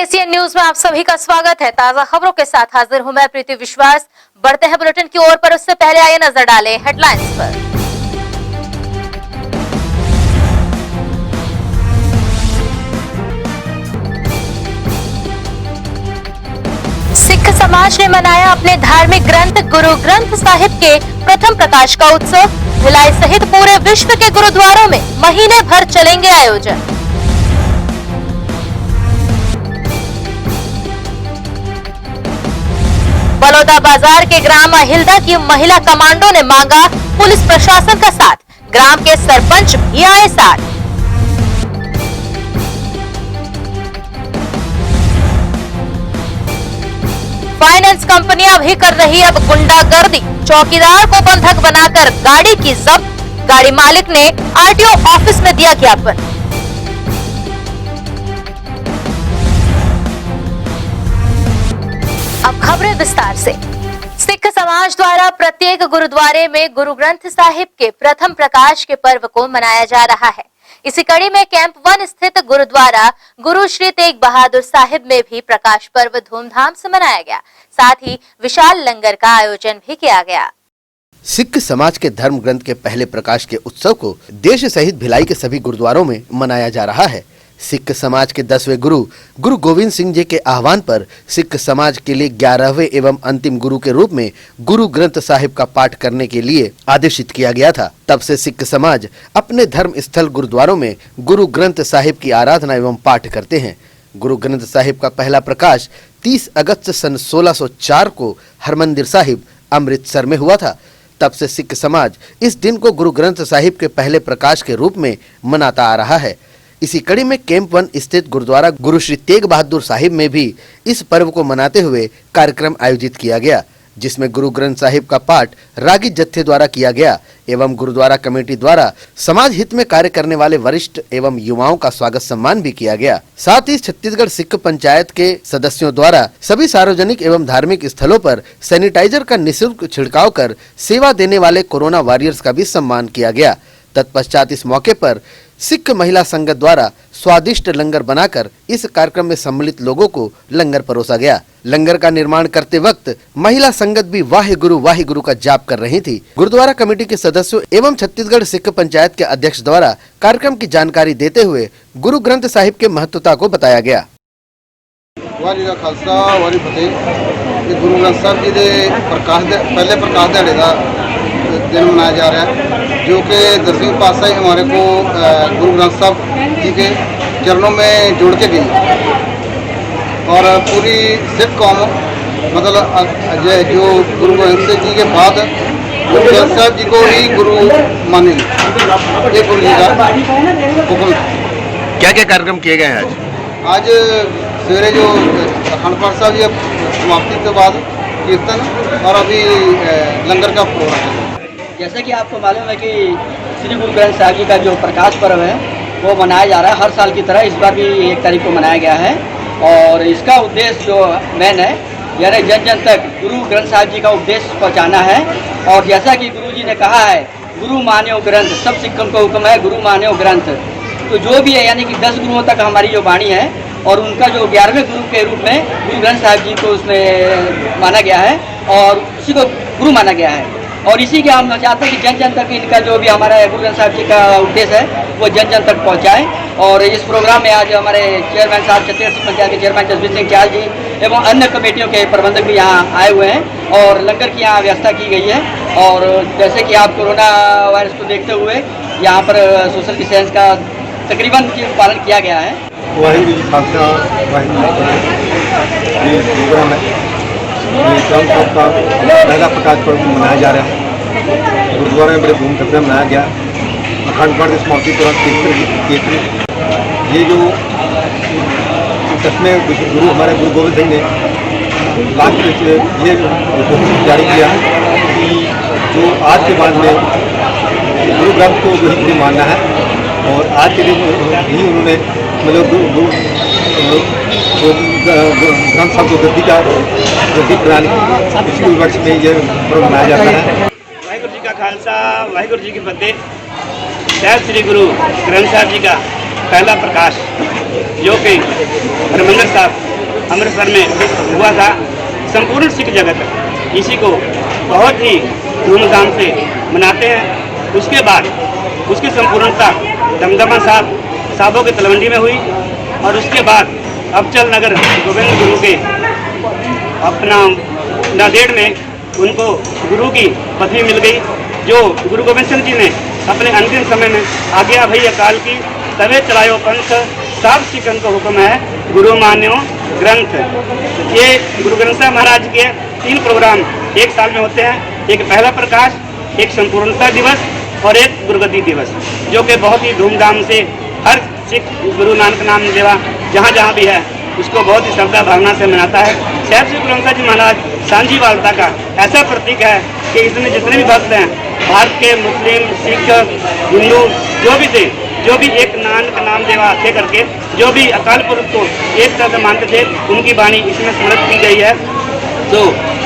Asian news में आप सभी का स्वागत है। ताजा खबरों के साथ हाजिर हूं मैं प्रीति विश्वास। बढ़ते हैं बुलेटिन की ओर, पर उससे पहले आइए नजर डालें हेडलाइंस पर। सिख समाज ने मनाया अपने धार्मिक ग्रंथ गुरु ग्रंथ साहिब के प्रथम प्रकाश का उत्सव। भिलाई सहित पूरे विश्व के गुरुद्वारों में महीने भर चलेंगे आयोजन। बलौदा बाजार के ग्राम अहिल्दा की महिला कमांडो ने मांगा पुलिस प्रशासन का साथ। ग्राम के सरपंच भी आए साथ। फाइनेंस कंपनियां भी कर रही अब गुंडागर्दी। चौकीदार को बंधक बनाकर गाड़ी की जब्त। गाड़ी मालिक ने आरटीओ ऑफिस में दिया ज्ञापन। अब खबरें विस्तार से। सिख समाज द्वारा प्रत्येक गुरुद्वारे में गुरु ग्रंथ साहिब के प्रथम प्रकाश के पर्व को मनाया जा रहा है। इसी कड़ी में कैंप 1 स्थित गुरुद्वारा गुरु श्री तेग बहादुर साहिब में भी प्रकाश पर्व धूमधाम से मनाया गया। साथ ही विशाल लंगर का आयोजन भी किया गया। सिख समाज के धर्म ग्रंथ के पहले प्रकाश के उत्सव को देश सहित भिलाई के सभी गुरुद्वारों में मनाया जा रहा है। सिख समाज के 10वें गुरु गुरु गोविंद सिंह जी के आह्वान पर सिख समाज के लिए 11वें एवं अंतिम गुरु के रूप में गुरु ग्रंथ साहिब का पाठ करने के लिए आदेशित किया गया था। तब से सिख समाज अपने धर्म स्थल गुरुद्वारों में गुरु ग्रंथ साहिब की आराधना एवं पाठ करते हैं। गुरु ग्रंथ साहिब का पहला प्रकाश 30 अगस्त सन 1604 को हरमंदिर साहिब अमृतसर में हुआ था। तब से सिख समाज इस दिन को गुरु ग्रंथ साहिब के पहले प्रकाश के रूप में मनाता आ रहा है। इसी कड़ी में कैंप 1 स्थित गुरुद्वारा गुरु श्री तेग बहादुर साहिब में भी इस पर्व को मनाते हुए कार्यक्रम आयोजित किया गया, जिसमें गुरु ग्रंथ साहिब का पाठ रागी जत्थे द्वारा किया गया एवं गुरुद्वारा कमेटी द्वारा समाज हित में कार्य करने वाले वरिष्ठ एवं युवाओं का स्वागत सम्मान भी किया गया। साथ ही छत्तीसगढ़ सिख पंचायत के सदस्यों द्वारा सभी सार्वजनिक एवं धार्मिक स्थलों पर सैनिटाइजर का निःशुल्क छिड़काव कर सेवा देने वाले कोरोना वॉरियर्स का भी सम्मान किया गया। तत्पश्चात इस मौके पर सिख महिला संगत द्वारा स्वादिष्ट लंगर बनाकर इस कार्यक्रम में सम्मिलित लोगों को लंगर परोसा गया। लंगर का निर्माण करते वक्त महिला संगत भी वाहे गुरु का जाप कर रही थी। गुरुद्वारा कमेटी के सदस्यों एवं छत्तीसगढ़ सिख पंचायत के अध्यक्ष द्वारा कार्यक्रम की जानकारी देते हुए गुरु ग्रंथ साहिब के महत्वता को बताया गया। वारी का खालसा वारी फतेह। गुरु ग्रंथ साहिब जी के पहले प्रकाश दिहाड़े का दिन मनाया जा रहा है, जो कि 10वीं पातशाही हमारे को गुरु ग्रंथ साहिब जी के चरणों में जोड़ के गई और पूरी सिख कौम मतलब जो गुरु गोविंद सिंह जी के बाद गुरु ग्रंथ साहिब जी को ही गुरु माने। ये गुरु जी का हुक्म। क्या क्या कार्यक्रम किए गए हैं आज सवेरे जो अखंड पाठ साहब जी समाप्ति के बाद कीर्तन और अभी लंगर का प्रोग्राम है। जैसे कि आपको मालूम है कि श्री गुरु ग्रंथ साहिब जी का जो प्रकाश पर्व है वो मनाया जा रहा है। हर साल की तरह इस बार भी 1 तारीख को मनाया गया है और इसका उद्देश्य जो मेन है यानी जन जन तक गुरु ग्रंथ साहिब जी का उपदेश पहुंचाना है। और जैसा कि गुरु जी ने कहा है, गुरु मान्यो ग्रंथ, सब सिखों को हुक्म है गुरु मान्यो ग्रंथ। तो जो भी है यानी कि 10 गुरुओं तक हमारी जो वाणी है और उनका जो 11वें गुरु के रूप में गुरु ग्रंथ साहिब जी को उसमें माना गया है और उसी को गुरु माना गया है। और इसी के हम चाहते हैं कि जन जन तक इनका जो भी हमारा गुरु ग्रंथ साहिब जी का उद्देश्य है वो जन जन तक पहुंचाएं। और इस प्रोग्राम में आज हमारे चेयरमैन साहब छत्तीसगढ़ सिख पंचायत के चेयरमैन जसवीर सिंह ख्याल जी एवं अन्य कमेटियों के प्रबंधक भी यहाँ आए हुए हैं और लंगर की यहाँ व्यवस्था की गई है। और जैसे कि आप कोरोना वायरस को देखते हुए यहाँ पर सोशल डिस्टेंस का तकरीबन पालन किया गया है। पहला प्रकाश पर्व मनाया जा रहा है। गुरुद्वारा में बड़े धूमधाम से मनाया गया। अखंड पाठ की समाप्ति के बाद कीर्तन। ये जो 10वें गुरु हमारे गुरु गोविंद सिंह ने लास्ट में ये जारी किया कि जो आज के बाद में गुरु ग्रंथ को वही मानना है और आज के दिन ही उन्होंने मतलब ग्रंथ साहिब को गद्दी प्रदान की। इसी वर्ष में ये पर्व मनाया जाता है। वाहिगुरू जी का खालसा वाहिगुरू जी की फतेह। जय श्री गुरु ग्रंथ साहिब जी का पहला प्रकाश जो कि हरमंदिर साहिब अमृतसर में हुआ था। संपूर्ण सिख जगत इसी को बहुत ही धूमधाम से मनाते हैं। उसके बाद उसकी संपूर्णता दमदमा साहबों की तलवंडी में हुई और उसके बाद अबचल नगर गोविंद गुरु के अपना नांदेड़ में उनको गुरु की पदवी मिल गई, जो गुरु गोविंद सिंह जी ने अपने अंतिम समय में आज्ञा भई अकाल की, तवे चलायो पंथ, सब सिखन को हुक्म है, गुरु मान्यो ग्रंथ। ये गुरु ग्रंथ साहब महाराज के 3 प्रोग्राम एक साल में होते हैं। एक पहला प्रकाश, एक संपूर्णता दिवस और एक गुरुगद्दी दिवस, जो कि बहुत ही धूमधाम से हर सिख गुरु नानक नाम लेवा जहाँ जहाँ भी है उसको बहुत ही श्रद्धा भावना से मनाता है। साहिब श्री गुरु ग्रंथ साहब जी महाराज सांझीवालता का ऐसा प्रतीक है कि इसमें जितने भी भक्त हैं, भारत के मुस्लिम, सिख, हिंदू जो भी एक नानक नाम देवा थे करके जो भी अकाल पुरुष को एक तरह से मानते थे, उनकी वाणी इसमें स्मृत की गई है। तो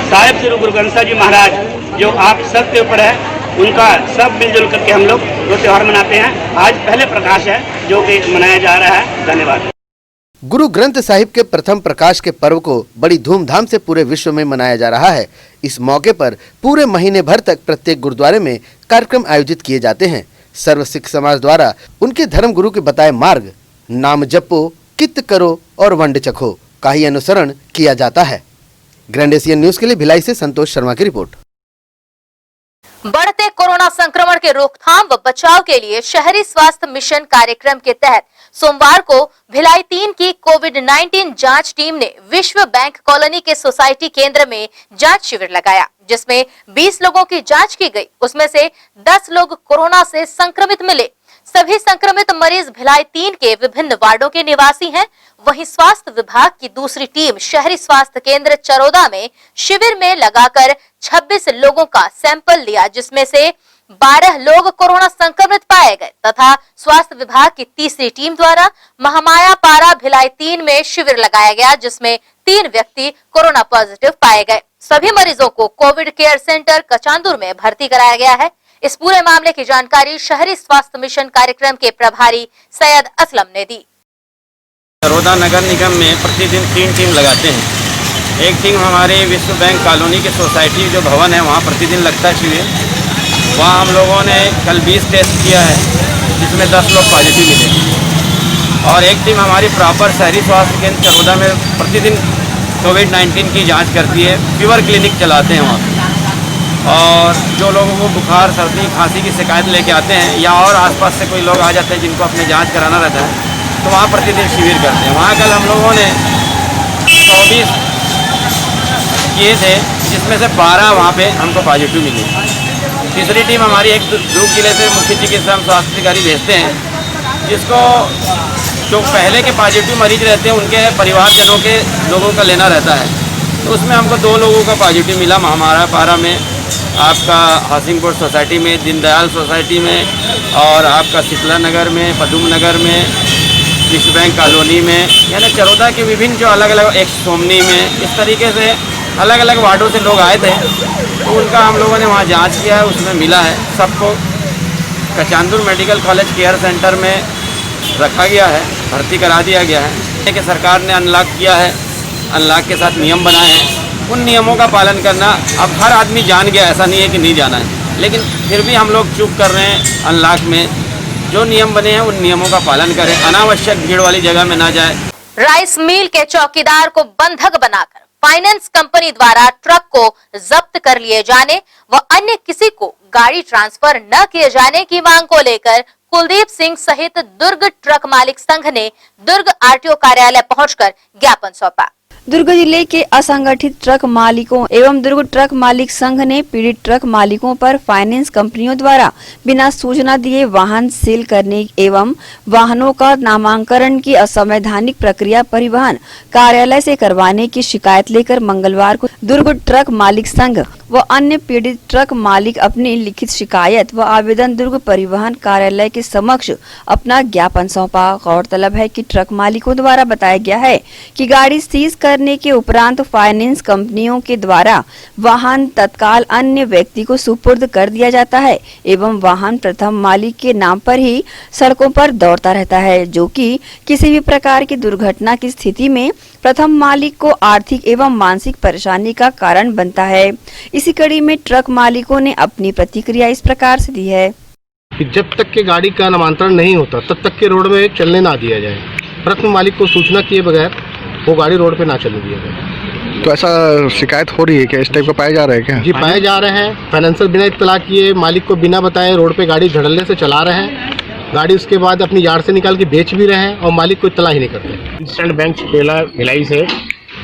साहिब श्री गुरु ग्रंथ साहब जी महाराज जो आप सबके ऊपर है, उनका सब मिलजुल करके हम लोग वो त्यौहार मनाते हैं। आज पहले प्रकाश है जो कि मनाया जा रहा है। धन्यवाद। गुरु ग्रंथ साहिब के प्रथम प्रकाश के पर्व को बड़ी धूमधाम से पूरे विश्व में मनाया जा रहा है। इस मौके पर पूरे महीने भर तक प्रत्येक गुरुद्वारे में कार्यक्रम आयोजित किए जाते हैं। सर्व सिख समाज द्वारा उनके धर्म गुरु के बताए मार्ग नाम जपो, कित करो और वंड चखो का ही अनुसरण किया जाता है। ग्रैंड एशियन न्यूज के लिए भिलाई से संतोष शर्मा की रिपोर्ट। बढ़ते कोरोना संक्रमण के रोकथाम व बचाव के लिए शहरी स्वास्थ्य मिशन कार्यक्रम के तहत सोमवार को भिलाई 3 की कोविड-19 जांच टीम ने विश्व बैंक कॉलोनी के सोसाइटी केंद्र में जांच शिविर लगाया, जिसमें 20 लोगों की जांच की गई। उसमें से 10 लोग कोरोना से संक्रमित मिले। सभी संक्रमित मरीज भिलाई 3 के विभिन्न वार्डों के निवासी हैं। वहीं स्वास्थ्य विभाग की दूसरी टीम शहरी स्वास्थ्य केंद्र चरोदा में शिविर में लगाकर 26 लोगों का सैंपल लिया, जिसमें से 12 लोग कोरोना संक्रमित पाए गए तथा स्वास्थ्य विभाग की तीसरी टीम द्वारा महामाया पारा भिलाई 3 में शिविर लगाया गया, जिसमें 3 व्यक्ति कोरोना पॉजिटिव पाए गए। सभी मरीजों को कोविड केयर सेंटर कचांदुर में भर्ती कराया गया है। इस पूरे मामले की जानकारी शहरी स्वास्थ्य मिशन कार्यक्रम के प्रभारी सैयद असलम ने दी। चरोदा नगर निगम में प्रतिदिन 3 टीम लगाते हैं। एक टीम हमारे विश्व बैंक कॉलोनी के सोसाइटी जो भवन है वहाँ प्रतिदिन लगता है शिविर। वहाँ हम लोगों ने कल 20 टेस्ट किया है, जिसमें 10 लोग पॉजिटिव मिले। और एक टीम हमारी प्रॉपर शहरी स्वास्थ्य केंद्र चरोदा में प्रतिदिन कोविड-19 की जांच करती है। फीवर क्लिनिक चलाते हैं वहाँ। और जो लोगों को बुखार, सर्दी, खांसी की शिकायत लेके आते हैं या और आसपास से कोई लोग आ जाते हैं जिनको अपने जांच कराना रहता है, तो वहाँ प्रतिदिन शिविर करते हैं। वहाँ कल हम लोगों ने 24 किए थे, जिसमें से 12 वहाँ पे हमको पॉजिटिव मिले। तीसरी टीम हमारी एक दुर्ग जिले से मुख्य चिकित्सा स्वास्थ्य अधिकारी भेजते हैं, जिसको जो पहले के पॉजिटिव मरीज रहते हैं उनके परिवारजनों के लोगों का लेना रहता है। तो उसमें हमको 2 लोगों का पॉजिटिव मिला। महामारा पारा में, आपका हासिंगपुर सोसाइटी में, दीनदयाल सोसाइटी में और आपका शीतला नगर में, पदुम नगर में, विश्व बैंक कॉलोनी में, यानी चरोदा के विभिन्न जो अलग अलग, एक सोमनी में, इस तरीके से अलग अलग वार्डों से लोग आए थे। तो उनका हम लोगों ने वहाँ जांच किया है, उसमें मिला है। सबको Kachandur medical college care centre में रखा गया है, भर्ती करा दिया गया है। कि सरकार ने अनलॉक किया है, अनलॉक के साथ नियम बनाए हैं, उन नियमों का पालन करना अब हर आदमी जान गया, ऐसा नहीं है कि नहीं जाना है, लेकिन फिर भी हम लोग चूक कर रहे हैं। अनलॉक में जो नियम बने हैं उन नियमों का पालन करें, अनावश्यक भीड़ वाली जगह में ना जाए। राइस मिल के चौकीदार को बंधक बनाकर फाइनेंस कंपनी द्वारा ट्रक को जब्त कर लिए जाने व अन्य किसी को गाड़ी ट्रांसफर न किए जाने की मांग को लेकर कुलदीप सिंह सहित दुर्ग ट्रक मालिक संघ ने दुर्ग आरटीओ कार्यालय पहुंचकर ज्ञापन सौंपा। दुर्ग जिले के असंगठित ट्रक मालिकों एवं दुर्ग ट्रक मालिक संघ ने पीड़ित ट्रक मालिकों पर फाइनेंस कंपनियों द्वारा बिना सूचना दिए वाहन सील करने एवं वाहनों का नामांकन की असंवैधानिक प्रक्रिया परिवहन कार्यालय से करवाने की शिकायत लेकर मंगलवार को दुर्ग ट्रक मालिक संघ व अन्य पीड़ित ट्रक मालिक अपनी लिखित शिकायत व आवेदन दुर्ग परिवहन कार्यालय के समक्ष अपना ज्ञापन सौंपा। गौरतलब है कि ट्रक मालिकों द्वारा बताया गया है कि गाड़ी सीज करने के उपरांत फाइनेंस कंपनियों के द्वारा वाहन तत्काल अन्य व्यक्ति को सुपुर्द कर दिया जाता है एवं वाहन प्रथम मालिक के नाम पर ही सड़कों पर दौड़ता रहता है, जो कि किसी भी प्रकार की दुर्घटना की स्थिति में प्रथम मालिक को आर्थिक एवं मानसिक परेशानी का कारण बनता है। इसी कड़ी में ट्रक मालिकों ने अपनी प्रतिक्रिया इस प्रकार से दी है कि जब तक के गाड़ी का नामांतरण नहीं होता तब तक के रोड में चलने ना दिया जाए। प्रथम मालिक को सूचना किए बगैर वो गाड़ी रोड पे ना चलने दिया जाए। तो ऐसा शिकायत हो रही है क्या? इस टाइप का पाए जा रहे हैं क्या? जी पाए जा रहे हैं। फाइनेंसर बिना इत्तला किए मालिक को बिना बताए रोड पे गाड़ी धड़ल्ले से चला रहे हैं। गाड़ी उसके बाद अपनी यार्ड से निकाल के बेच भी रहे हैं और मालिक को इत्तला ही नहीं करते। इंस्टेंट बैंक पहला भिलाई से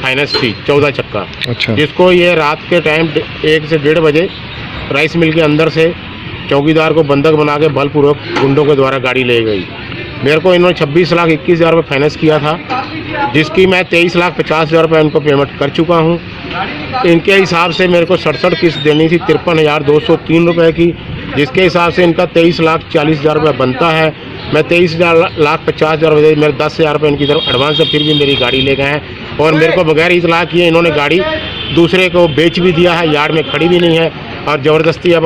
फाइनेंस थी 14 चक्का, अच्छा, जिसको ये रात के टाइम 1 से 1:30 बजे राइस मिल के अंदर से चौकीदार को बंधक बना के बलपूर्वक गुंडों के द्वारा गाड़ी ले गई। मेरे को इन्होंने 26,21,000 रुपये फाइनेंस किया था, जिसकी मैं 23,50,000 रुपये उनको पेमेंट कर चुका हूँ। इनके हिसाब से मेरे को 67 किस्त देनी थी 53,203 रुपये की, जिसके हिसाब से इनका 23,40,000 रुपये बनता है। मैं 23,50,000 रुपये मेरे 10,000 रुपये इनकी तरफ एडवांस से फिर भी मेरी गाड़ी ले गए हैं और मेरे को बगैर इतला किए इन्होंने गाड़ी दूसरे को बेच भी दिया है, यार्ड में खड़ी भी नहीं है और ज़बरदस्ती अब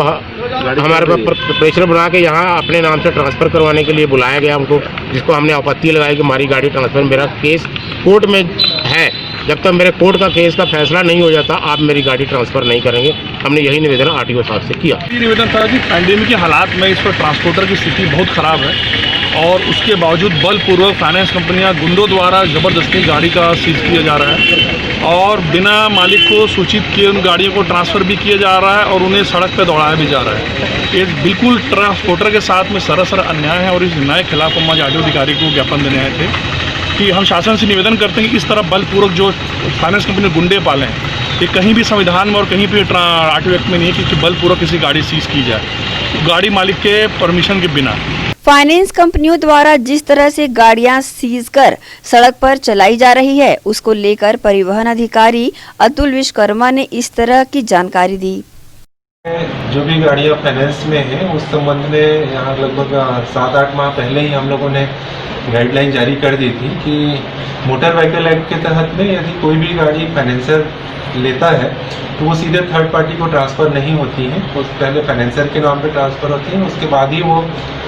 हमारे पर प्रेशर बना के यहाँ अपने नाम से ट्रांसफ़र करवाने के लिए बुलाया गया हमको, जिसको हमने आपत्ति लगाई कि हमारी गाड़ी ट्रांसफ़र, मेरा केस कोर्ट में है, जब तक मेरे कोर्ट का केस का फैसला नहीं हो जाता आप मेरी गाड़ी ट्रांसफ़र नहीं करेंगे। हमने यही निवेदन आरटीओ साहब से किया। ये निवेदन था कि पैंडेमिक के हालात में इस पर ट्रांसपोर्टर की स्थिति बहुत ख़राब है और उसके बावजूद बलपूर्वक फाइनेंस कंपनियां गुंडों द्वारा ज़बरदस्ती गाड़ी का सीज किया जा रहा है और बिना मालिक को सूचित किए उन गाड़ियों को ट्रांसफ़र भी किया जा रहा है और उन्हें सड़क पर दौड़ाया भी जा रहा है। ये बिल्कुल ट्रांसपोर्टर के साथ में सरासर अन्याय है और इस अन्याय के खिलाफ हम आज आरटीओ अधिकारी को ज्ञापन देने आए थे कि हम शासन से निवेदन करते हैं कि इस तरह बलपूर्वक जो फाइनेंस कंपनी गुंडे पाले हैं ये कहीं भी संविधान में और कहीं भी आरटीओ एक्ट में नहीं है कि बलपूर्वक किसी गाड़ी सीज की जाए गाड़ी मालिक के परमिशन के बिना। फाइनेंस कंपनियों द्वारा जिस तरह से गाड़ियां सीज कर सड़क पर चलाई जा रही है उसको लेकर परिवहन अधिकारी अतुल विश्वकर्मा ने इस तरह की जानकारी दी। जो भी गाड़ियां फाइनेंस में हैं उस संबंध में यहाँ लगभग 7-8 माह पहले ही हम लोगों ने गाइडलाइन जारी कर दी थी कि मोटर व्हीकल एक्ट के तहत में यदि कोई भी गाड़ी फाइनेंसर लेता है तो वो सीधे थर्ड पार्टी को ट्रांसफ़र नहीं होती है, वो पहले फाइनेंसर के नाम पे ट्रांसफ़र होती है, उसके बाद ही वो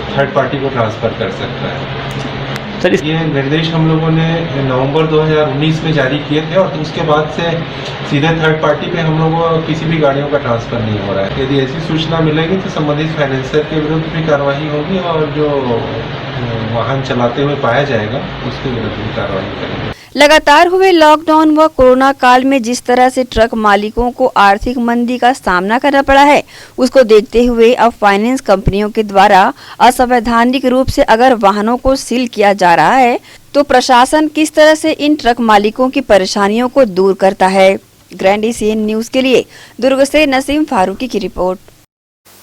थर्ड पार्टी को ट्रांसफ़र कर सकता है। सर ये निर्देश हम लोगों ने नवंबर 2019 में जारी किए थे और उसके बाद से सीधे थर्ड पार्टी पे हम लोगों को किसी भी गाड़ियों का ट्रांसफ़र नहीं हो रहा है। यदि ऐसी सूचना मिलेगी तो संबंधित फाइनेंसर के विरुद्ध भी कार्रवाई होगी और जो वाहन चलाते हुए पाया जाएगा उसके विरुद्ध भी कार्रवाई करेंगे। लगातार हुए लॉकडाउन व कोरोना काल में जिस तरह से ट्रक मालिकों को आर्थिक मंदी का सामना करना पड़ा है उसको देखते हुए अब फाइनेंस कंपनियों के द्वारा असंवैधानिक रूप से अगर वाहनों को सील किया जा रहा है तो प्रशासन किस तरह से इन ट्रक मालिकों की परेशानियों को दूर करता है। ग्रैंड एशियन न्यूज के लिए दुर्ग से नसीम फारूकी की रिपोर्ट।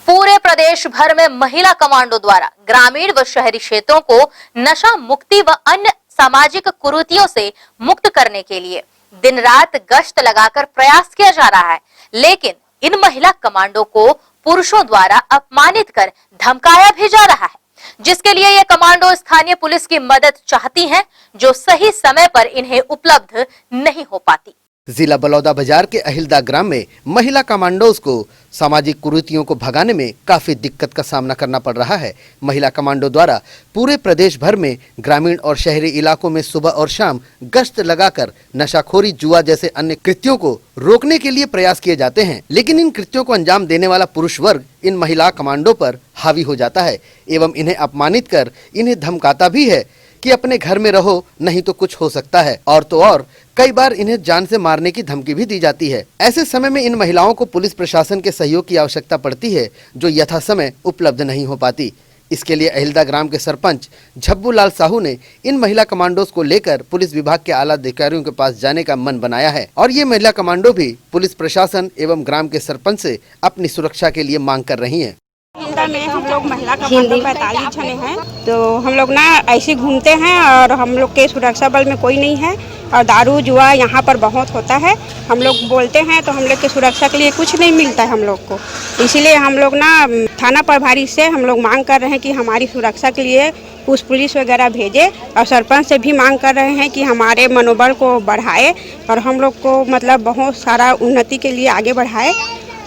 पूरे प्रदेश भर में महिला कमांडो द्वारा ग्रामीण व शहरी क्षेत्रों को नशा मुक्ति व अन्य सामाजिक कुरीतियों से मुक्त करने के लिए दिन रात गश्त लगाकर प्रयास किया जा रहा है, लेकिन इन महिला कमांडो को पुरुषों द्वारा अपमानित कर धमकाया भी जा रहा है, जिसके लिए ये कमांडो स्थानीय पुलिस की मदद चाहती हैं, जो सही समय पर इन्हें उपलब्ध नहीं हो पाती। जिला बलौदा बाजार के अहिलदा ग्राम में महिला कमांडोज को सामाजिक कुरीतियों को भगाने में काफी दिक्कत का सामना करना पड़ रहा है। महिला कमांडो द्वारा पूरे प्रदेश भर में ग्रामीण और शहरी इलाकों में सुबह और शाम गश्त लगाकर नशाखोरी, जुआ जैसे अन्य कृत्यों को रोकने के लिए प्रयास किए जाते हैं, लेकिन इन कृत्यों को अंजाम देने वाला पुरुष वर्ग इन महिला कमांडो पर हावी हो जाता है एवं इन्हें अपमानित कर इन्हें धमकाता भी है कि अपने घर में रहो नहीं तो कुछ हो सकता है, और तो और कई बार इन्हें जान से मारने की धमकी भी दी जाती है। ऐसे समय में इन महिलाओं को पुलिस प्रशासन के सहयोग की आवश्यकता पड़ती है, जो यथा समय उपलब्ध नहीं हो पाती। इसके लिए अहिलदा ग्राम के सरपंच झब्बू लाल साहू ने इन महिला कमांडोज को लेकर पुलिस विभाग के आला अधिकारियों के पास जाने का मन बनाया है और ये महिला कमांडो भी पुलिस प्रशासन एवं ग्राम के सरपंच से अपनी सुरक्षा के लिए मांग कर रही हैं। अहिलदा में हम लोग महिला कमांडो 45 जने हैं, तो हम लोग ना ऐसे घूमते हैं और हम लोग के सुरक्षा बल में कोई नहीं है और दारू जुआ यहाँ पर बहुत होता है। हम लोग बोलते हैं तो हम लोग की सुरक्षा के लिए कुछ नहीं मिलता है हम लोग को, इसीलिए हम लोग ना थाना प्रभारी से हम लोग मांग कर रहे हैं कि हमारी सुरक्षा के लिए कुछ पुलिस वगैरह भेजे और सरपंच से भी मांग कर रहे हैं कि हमारे मनोबल को बढ़ाए और हम लोग को मतलब बहुत सारा उन्नति के लिए आगे बढ़ाए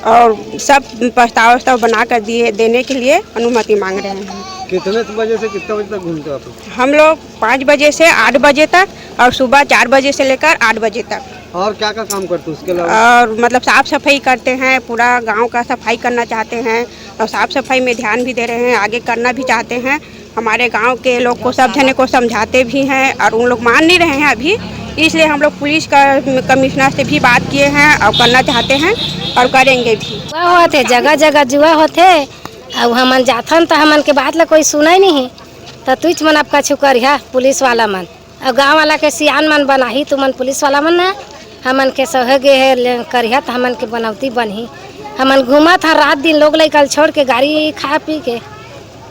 और सब प्रस्ताव बना कर देने के लिए अनुमति मांग रहे हैं। कितने बजे से कितने बजे तक घूमते हो आप? हम लोग 5 बजे से 8 बजे तक और सुबह 4 बजे से लेकर 8 बजे तक। और क्या क्या काम करते हो उसके अलावा? और मतलब साफ सफाई करते हैं, पूरा गांव का सफाई करना चाहते हैं और साफ सफाई में ध्यान भी दे रहे हैं, आगे करना भी चाहते हैं। हमारे गांव के लोग को सब जने को समझाते भी हैं और उन लोग मान नहीं रहे हैं अभी, इसलिए हम लोग पुलिस का कमिश्नर से भी बात किए हैं और करना चाहते हैं और करेंगे भी। होते जगह जगह जुआ होते अब हमन जाथन तो हमन के बात ला कोई सुना ही नहीं, तो तुझ मन आपका छुकर है पुलिस वाला मन और गाँव वाला के सियान मन बनाही तो मन पुलिस वाला मन ना हमन के सहगे है करिया तो हमन के बनौती बनही। हमन घूमा था रात दिन लोग कल छोड़ के गाड़ी खा पी के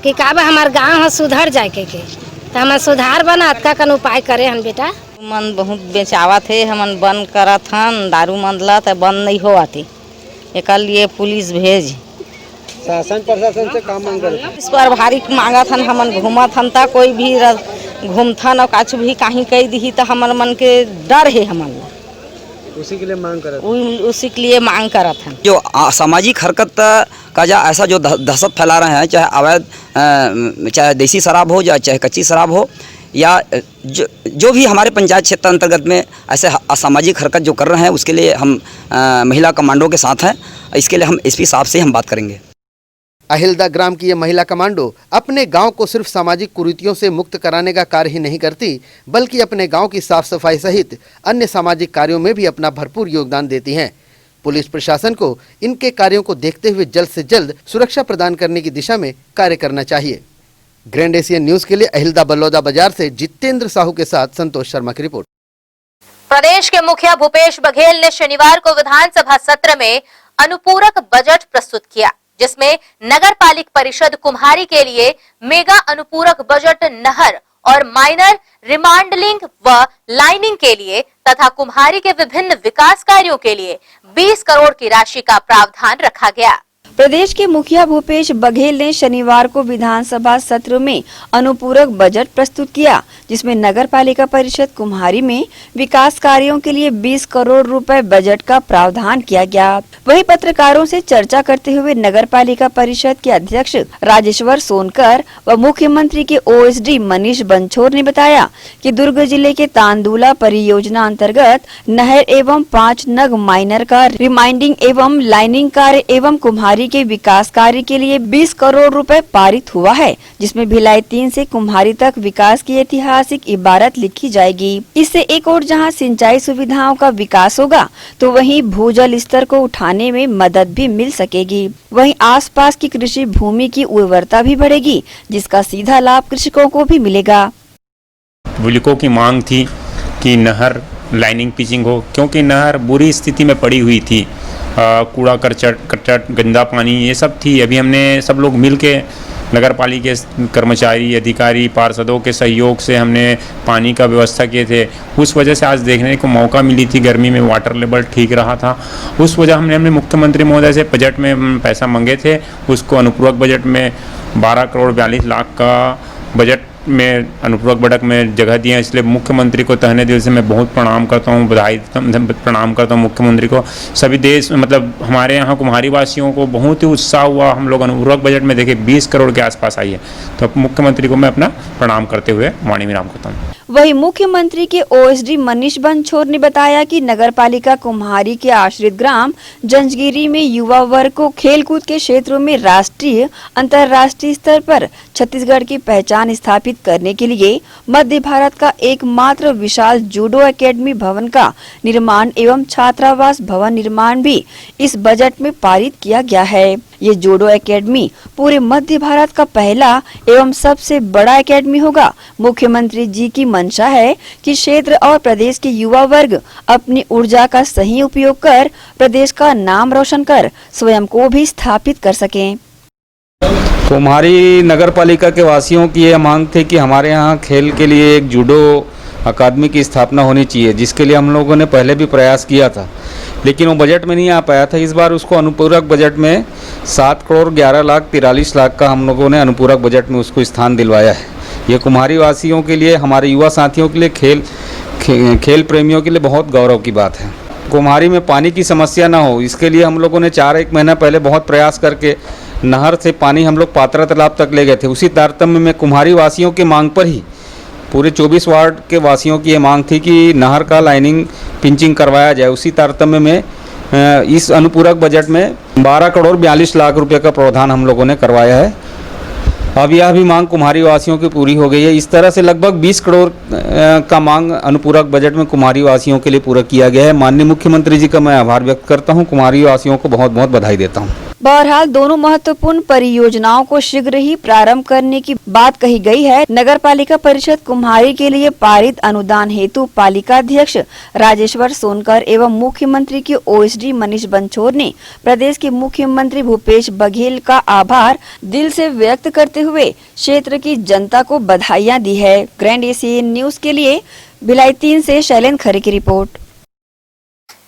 कि काबा हमार गाँव सुधर जाए के तो हमन सुधार बना का कन उपाय करे हन बेटा। मन बहुत बेचावा थे, हमन बंद करत हन दारू मंदला तो बंद नहीं हो आती, एक लिए पुलिस भेज। शासन प्रशासन से काम मांग रहे इस पर भारी मांगत हन, हमन घूमत हन ता कोई भी घूमथन और काछु भी कहीं कह दी तो हमन मन के डर है, हमन उसी के लिए मांग करत उसी के लिए मांग करत हन। जो सामाजिक हरकत का जो ऐसा जो दहशत फैला रहे हैं, चाहे अवैध चाहे देसी शराब हो या चाहे कच्ची शराब हो या जो भी हमारे पंचायत क्षेत्र अंतर्गत में ऐसे असामाजिक हरकत जो कर रहे हैं, उसके लिए हम महिला कमांडो के साथ हैं। इसके लिए हम एसपी साहब से हम बात करेंगे। अहिलदा ग्राम की ये महिला कमांडो अपने गांव को सिर्फ सामाजिक कुरीतियों से मुक्त कराने का कार्य ही नहीं करती, बल्कि अपने गांव की साफ सफाई सहित अन्य सामाजिक कार्यों में भी अपना भरपूर योगदान देती हैं। पुलिस प्रशासन को इनके कार्यों को देखते हुए जल्द से जल्द सुरक्षा प्रदान करने की दिशा में कार्य करना चाहिए। ग्रैंड एशियन न्यूज के लिए अहिलदा बलौदा बाजार से जितेंद्र साहू के साथ संतोष शर्मा की रिपोर्ट। प्रदेश के मुखिया भूपेश बघेल ने शनिवार को विधानसभा सत्र में अनुपूरक बजट प्रस्तुत किया, जिसमें नगर पालिक परिषद कुम्हारी के लिए मेगा अनुपूरक बजट नहर और माइनर रिमांडलिंग व लाइनिंग के लिए तथा कुम्हारी के विभिन्न विकास कार्यों के लिए 20 करोड़ की राशि का प्रावधान रखा गया। प्रदेश के मुखिया भूपेश बघेल ने शनिवार को विधानसभा सत्र में अनुपूरक बजट प्रस्तुत किया, जिसमें नगर पालिका परिषद कुम्हारी में विकास कार्यों के लिए 20 करोड़ रुपए बजट का प्रावधान किया गया। वहीं पत्रकारों से चर्चा करते हुए नगर पालिका परिषद के अध्यक्ष राजेश्वर सोनकर व मुख्यमंत्री के ओएसडी मनीष बंछोर ने बताया कि दुर्ग जिले के तांदुला परियोजना अंतर्गत नहर एवं 5 नग माइनर का रिमाइंडिंग एवं लाइनिंग कार्य एवं कुम्हारी के विकास कार्य के लिए 20 करोड़ रुपए पारित हुआ है, जिसमें भिलाई 3 से कुम्हारी तक विकास की ऐतिहासिक इबारत लिखी जाएगी। इससे एक और जहां सिंचाई सुविधाओं का विकास होगा, तो वहीं भूजल स्तर को उठाने में मदद भी मिल सकेगी। वहीं आसपास की कृषि भूमि की उर्वरता भी बढ़ेगी, जिसका सीधा लाभ कृषकों को भी मिलेगा। बुजुर्गों की मांग थी कि नहर लाइनिंग पिचिंग हो, क्योंकि नहर बुरी स्थिति में पड़ी हुई थी, कूड़ा करचट गंदा पानी ये सब थी। अभी हमने सब लोग मिल के नगर पालिका के कर्मचारी अधिकारी पार्षदों के सहयोग से हमने पानी का व्यवस्था किए थे। उस वजह से आज देखने को मौका मिली थी, गर्मी में वाटर लेवल ठीक रहा था। उस वजह हमने मुख्यमंत्री महोदय से बजट में पैसा मांगे थे, उसको अनुपूरक बजट में 12 करोड़ 42 लाख का बजट में अनुपूरक बजट में जगह दिया। इसलिए मुख्यमंत्री को तहने दिल से मैं बहुत प्रणाम करता हूँ, बधाई प्रणाम करता हूँ मुख्यमंत्री को। सभी देश मतलब हमारे यहाँ कुम्हारी वासियों को बहुत ही उत्साह हुआ, हम लोग अनुपूरक बजट में देखे 20 करोड़ के आसपास आई है, तो मुख्यमंत्री को मैं अपना प्रणाम करते हुए वाणी विराम करता हूँ। वहीं मुख्यमंत्री के ओएसडी मनीष बंछोर ने बताया कि नगर पालिका कुम्हारी के आश्रित ग्राम जंजगिरी में युवा वर्ग को खेलकूद के क्षेत्रों में राष्ट्रीय अंतर्राष्ट्रीय स्तर पर छत्तीसगढ़ की पहचान स्थापित करने के लिए मध्य भारत का एकमात्र विशाल जूडो एकेडमी भवन का निर्माण एवं छात्रावास भवन निर्माण भी इस बजट में पारित किया गया है। ये जूडो एकेडमी पूरे मध्य भारत का पहला एवं सबसे बड़ा एकेडमी होगा। मुख्यमंत्री जी की मंशा है कि क्षेत्र और प्रदेश के युवा वर्ग अपनी ऊर्जा का सही उपयोग कर प्रदेश का नाम रोशन कर स्वयं को भी स्थापित कर सकें। कुम्हारी नगर पालिका के वासियों की यह मांग थी कि हमारे यहाँ खेल के लिए एक जूडो अकादमी की स्थापना होनी चाहिए, जिसके लिए हम लोगों ने पहले भी प्रयास किया था, लेकिन वो बजट में नहीं आ पाया था। इस बार उसको अनुपूरक बजट में 7 करोड़ 11 लाख 43 लाख का हम लोगों ने अनुपूरक बजट में उसको स्थान दिलवाया है। ये कुम्हारी वासियों के लिए, हमारे युवा साथियों के लिए, खेल प्रेमियों के लिए बहुत गौरव की बात है। कुम्हारी में पानी की समस्या ना हो, इसके लिए हम लोगों ने 4-1 महीना पहले बहुत प्रयास करके नहर से पानी हम लोग पात्रा तालाब तक ले गए थे। उसी तारतम्य में कुम्हारी वासियों की मांग पर ही पूरे 24 वार्ड के वासियों की ये मांग थी कि नहर का लाइनिंग पिंचिंग करवाया जाए। उसी तारतम्य में इस अनुपूरक बजट में 12 करोड़ 42 लाख रुपए का प्रावधान हम लोगों ने करवाया है। अब यह भी मांग कुम्हारी वासियों की पूरी हो गई है। इस तरह से लगभग 20 करोड़ का मांग अनुपूरक बजट में कुम्हारी वासियों के लिए पूरा किया गया है। माननीय मुख्यमंत्री जी का मैं आभार व्यक्त करता हूं। कुम्हारी वासियों को बहुत बहुत बधाई देता हूं। बहरहाल दोनों महत्वपूर्ण परियोजनाओं को शीघ्र ही प्रारंभ करने की बात कही गई है। नगर पालिका परिषद कुम्हारी के लिए पारित अनुदान हेतु पालिका अध्यक्ष राजेश्वर सोनकर एवं मुख्यमंत्री के ओएसडी मनीष बंछोर ने प्रदेश के मुख्यमंत्री भूपेश बघेल का आभार दिल से व्यक्त करते हुए क्षेत्र की जनता को बधाइयां दी है। ग्रैंड एशियन न्यूज के लिए भिलाई 3 से शैलेंद्र खरे की रिपोर्ट।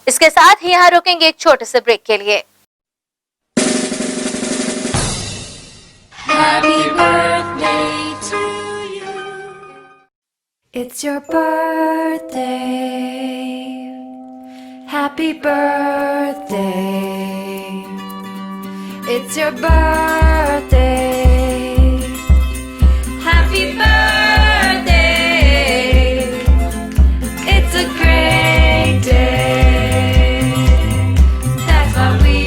इसके साथ ही यहाँ रुकेंगे एक छोटे से ब्रेक के लिए। Happy birthday to you. It's your birthday. Happy birthday. It's your birthday. Happy birthday. It's a great day. That's what we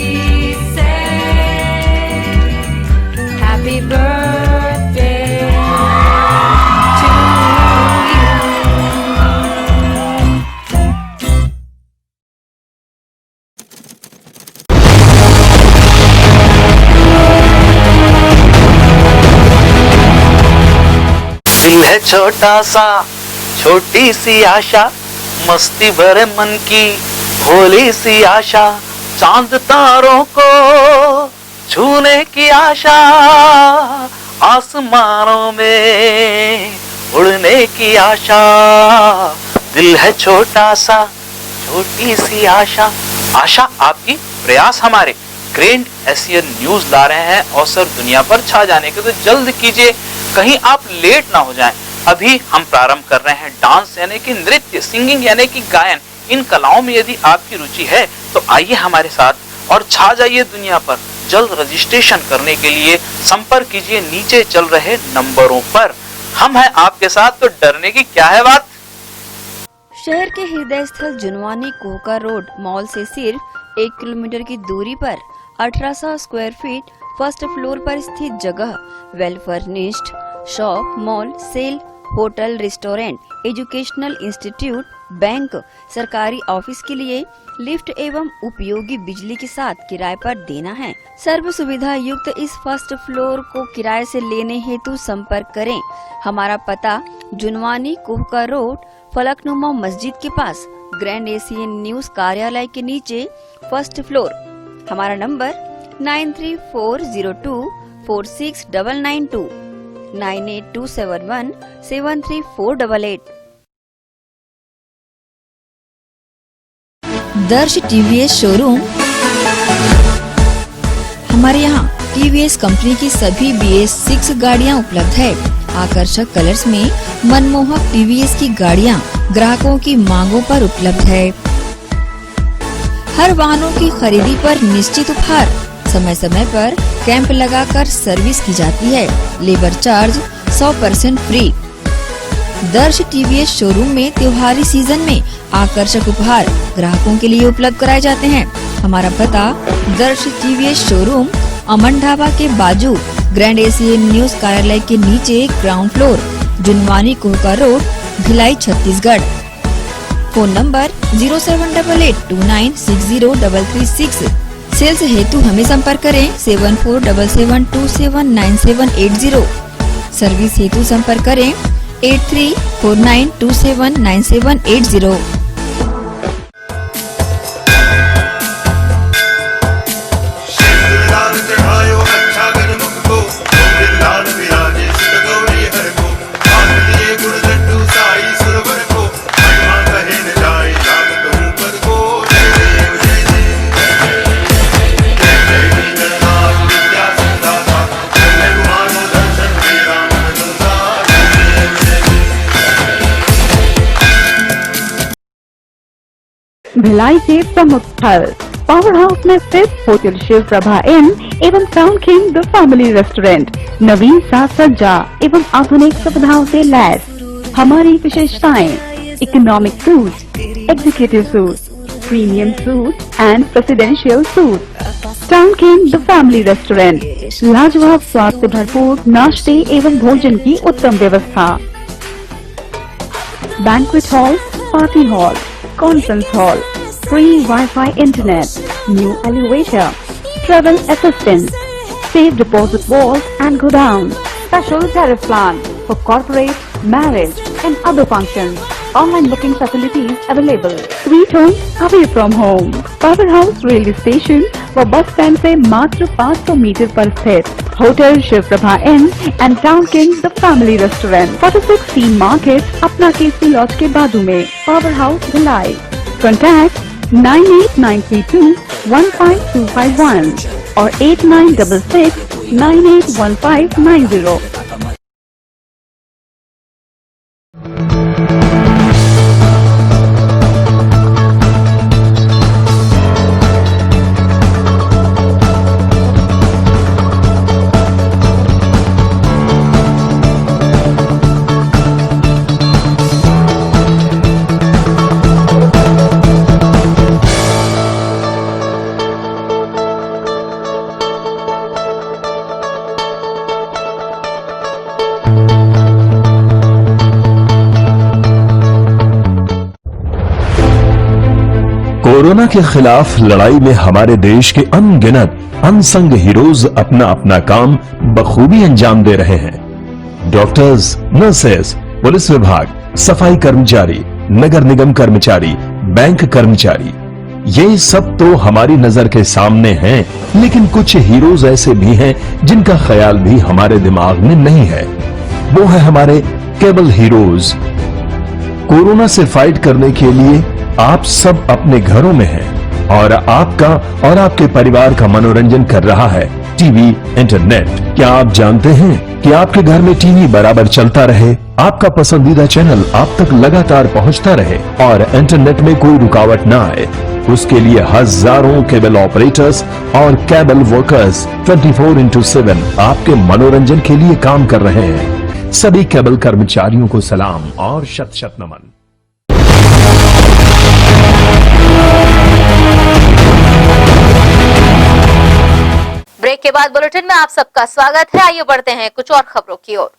Happy birthday to you. दिल है छोटा सा, छोटी सी आशा, मस्ती भरे मन की भोली सी आशा, चांद तारों को छूने की आशा, आसमानों में उड़ने की आशा। दिल है छोटा सा, छोटी सी आशा, आशा आपकी, प्रयास हमारे। ग्रैंड एशियन न्यूज ला रहे हैं अवसर दुनिया पर छा जाने के, तो जल्द कीजिए, कहीं आप लेट ना हो जाएं। अभी हम प्रारंभ कर रहे हैं डांस यानी कि नृत्य, सिंगिंग यानी कि गायन। इन कलाओं में यदि आपकी रुचि है तो आइए हमारे साथ और छा जाइए दुनिया पर। जल्द रजिस्ट्रेशन करने के लिए संपर्क कीजिए नीचे चल रहे नंबरों पर। हम हैं आपके साथ, तो डरने की क्या है बात। शहर के हृदय स्थल जुनवानी कोहका रोड मॉल से सिर्फ 1 किलोमीटर की दूरी पर 1800 स्क्वायर फीट फर्स्ट फ्लोर पर स्थित जगह well furnished shop, mall, sale, hotel, restaurant, educational institute, bank, सरकारी ऑफिस के लिए लिफ्ट एवं उपयोगी बिजली के साथ किराए पर देना है। सर्व सुविधा युक्त इस फर्स्ट फ्लोर को किराए से लेने हेतु संपर्क करें। हमारा पता जुनवानी कोहका रोड, फलकनुमा मस्जिद के पास, ग्रैंड एशियन न्यूज कार्यालय के नीचे, फर्स्ट फ्लोर। हमारा नंबर 9340246992 9827173488। दर्श टीवीएस शोरूम। हमारे यहाँ टीवीएस कंपनी की सभी BS6 गाड़ियाँ उपलब्ध है। आकर्षक कलर्स में मनमोहक टीवीएस की गाड़ियाँ ग्राहकों की मांगों पर उपलब्ध है। हर वाहनों की खरीदी पर निश्चित उपहार। समय समय पर कैंप लगाकर सर्विस की जाती है। Labour charge 100% free. दर्श टीवीएस शोरूम में त्योहारी सीजन में आकर्षक उपहार ग्राहकों के लिए उपलब्ध कराए जाते हैं। हमारा पता दर्श टीवीएस शोरूम, अमन ढाबा के बाजू, ग्रैंड एशियन न्यूज कार्यालय के नीचे, ground floor, Junwani Kohka road, Bhilai, Chhattisgarh. Phone number 07882960336। Sales हेतु हमें संपर्क करें 7477279780। सर्विस हेतु संपर्क करें 8349279780। भिलाई के प्रमुख स्थल पावर हाउस में स्थित होटल शिव प्रभा इन एवं Town king the family restaurant नवीन साज सज्जा एवं आधुनिक सुविधाओं से लैस। हमारी विशेषताएं economic suite, executive suite, premium suite and presidential suite. Town king the family restaurant, लाजवाब स्वाद से भरपूर नाश्ते एवं भोजन की उत्तम व्यवस्था। Banquet hall, party hall, conference hall, free Wi-Fi internet, new elevator, travel assistance, safe deposit vault and godown, special tariff plan for corporate, marriage and other functions. Online booking facilities available. Sweet home away from home. Power House railway station व bus stand से मात्र 500 metre पर स्थित hotel Shiv Prabha inn and town king the family restaurant 46 T market अपना KC laws के बाजू में। Power house Bhilai. Contact 98932 15251 और 8966 981590। कोरोना के खिलाफ लड़ाई में हमारे देश के अनगिनत अनसंग हीरोज अपना अपना काम बखूबी अंजाम दे रहे हैं। डॉक्टर्स, नर्सेस, पुलिस विभाग, सफाई कर्मचारी, नगर निगम कर्मचारी, बैंक कर्मचारी, ये सब तो हमारी नजर के सामने हैं, लेकिन कुछ हीरोज ऐसे भी हैं जिनका ख्याल भी हमारे दिमाग में नहीं है। वो है हमारे केबल हीरोज। कोरोना से फाइट करने के लिए आप सब अपने घरों में हैं और आपका और आपके परिवार का मनोरंजन कर रहा है टीवी, इंटरनेट। क्या आप जानते हैं कि आपके घर में टीवी बराबर चलता रहे, आपका पसंदीदा चैनल आप तक लगातार पहुंचता रहे और इंटरनेट में कोई रुकावट ना आए? उसके लिए हजारों केबल ऑपरेटर्स और केबल वर्कर्स 24/7 आपके मनोरंजन के लिए काम कर रहे हैं। सभी केबल कर्मचारियों को सलाम और शत शत नमन। ब्रेक के बाद बुलेटिन में आप सबका स्वागत है। आइए बढ़ते हैं कुछ और खबरों की ओर।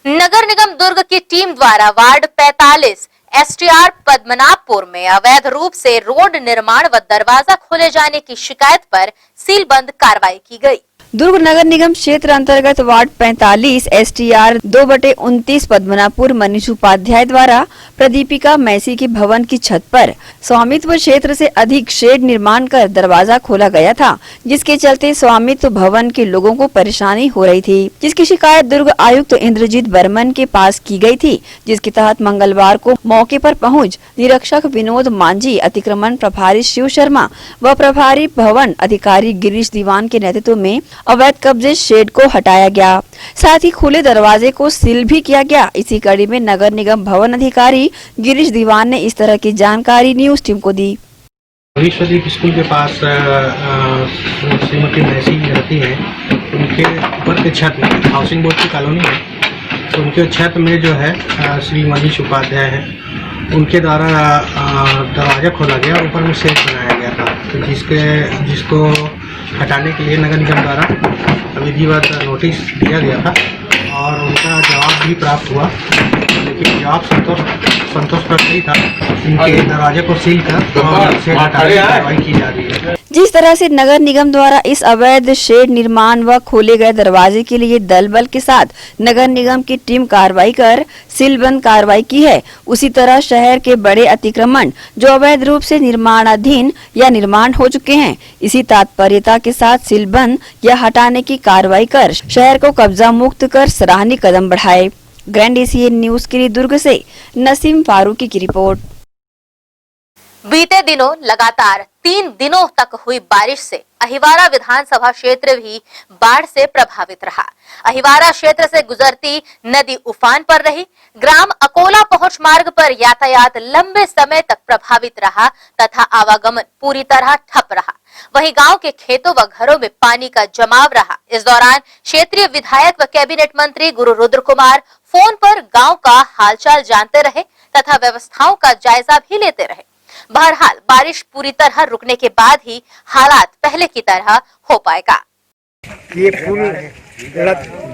नगर निगम दुर्ग की टीम द्वारा वार्ड 45 STR पद्मनाभपुर में अवैध रूप से रोड निर्माण व दरवाजा खोले जाने की शिकायत पर सीलबंद कार्रवाई की गई। दुर्ग नगर निगम क्षेत्र अंतर्गत वार्ड 45 STR 2/29 पद्मनाभपुर मनीष उपाध्याय द्वारा प्रदीपिका मैसी के भवन की छत पर स्वामित्व क्षेत्र से अधिक शेड निर्माण कर दरवाजा खोला गया था, जिसके चलते स्वामित्व भवन के लोगों को परेशानी हो रही थी, जिसकी शिकायत दुर्ग आयुक्त इंद्रजीत बर्मन के पास की गई थी, जिसके तहत मंगलवार को मौके पर पहुंच निरीक्षक विनोद मांझी, अतिक्रमण प्रभारी शिव शर्मा व प्रभारी भवन अधिकारी गिरीश दीवान के नेतृत्व में अवैध कब्जे शेड को हटाया गया। साथ ही खुले दरवाजे को सील भी किया गया। इसी कड़ी में नगर निगम भवन अधिकारी गिरीश दीवान ने इस तरह की जानकारी न्यूज टीम को दी। भविष्य स्कूल के पास श्रीमती मैसी रहती है, उनके ऊपर के छत में हाउसिंग बोर्ड की कॉलोनी है, तो उनके छत में जो है श्री मनीष उपाध्याय है, उनके द्वारा दरवाजा खोला गया, ऊपर में शेड बनाया गया था, तो जिसको हटाने के लिए नगर निगम द्वारा विधिवत नोटिस दिया गया था और उनका जवाब भी प्राप्त हुआ, लेकिन जवाब संतोषप्रद नहीं था। इनके दरवाजे को सील कर और शेड हटाने की कार्रवाई की जा रही है। जिस तरह से नगर निगम द्वारा इस अवैध शेड निर्माण व खोले गए दरवाजे के लिए दल बल के साथ नगर निगम की टीम कार्रवाई कर सीलबंद कार्रवाई की है, उसी तरह शहर के बड़े अतिक्रमण जो अवैध रूप से निर्माणाधीन या निर्माण हो चुके हैं, इसी तात्पर्यता के साथ सीलबंद या हटाने की कार्रवाई कर शहर को कब्जा मुक्त कर सराहनीय कदम बढ़ाए। ग्रैंड एशियन न्यूज के लिए दुर्ग से नसीम फारूकी की रिपोर्ट। बीते दिनों लगातार 3 दिनों तक हुई बारिश से अहिवारा विधानसभा क्षेत्र भी बाढ़ से प्रभावित रहा। अहिवारा क्षेत्र से गुजरती नदी उफान पर रही। ग्राम अकोला पहुंच मार्ग पर यातायात लंबे समय तक प्रभावित रहा तथा आवागमन पूरी तरह ठप रहा। वहीं गांव के खेतों व घरों में पानी का जमाव रहा। इस दौरान क्षेत्रीय विधायक व कैबिनेट मंत्री गुरु रुद्र कुमार फोन पर गांव का हालचाल जानते रहे तथा व्यवस्थाओं का जायजा भी लेते रहे। बहरहाल बारिश पूरी तरह रुकने के बाद ही हालात पहले की तरह हो पाएगा। ये पुल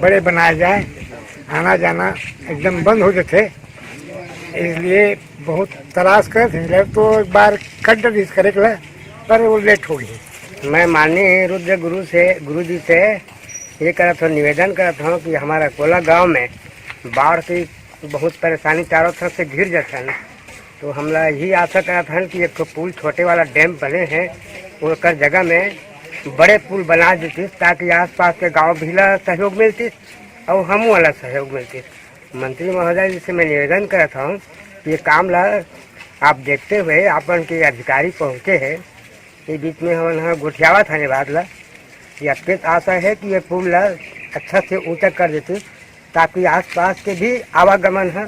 बड़े बनाया जाए, आना जाना एकदम बंद हो जाते, इसलिए बहुत तलाश कर तो एक बार कट करे पर वो लेट हो गई। मैं माननीय रुद्र गुरु जी से ये करता हूँ, निवेदन करता हूँ कि हमारा कोला गांव में बाढ़ की बहुत परेशानी चारों तरफ से घिर जाता है, तो हम यही आशा करते हैं कि एक पुल छोटे वाला डैम बने हैं, वो कर जगह में बड़े पुल बना देती ताकि आसपास के गांव भी सहयोग मिलती और हम वाला सहयोग मिलती। मंत्री महोदय जी से मैं निवेदन करता हूँ ये काम आप देखते हुए अपन के अधिकारी पहुँचे हैं, ये बीच में हम गुठियावा थाने बाद ये अत्यंत आशा है कि ये पुल अच्छा से ऊंचा कर देती ताकि आसपास के भी आवागमन है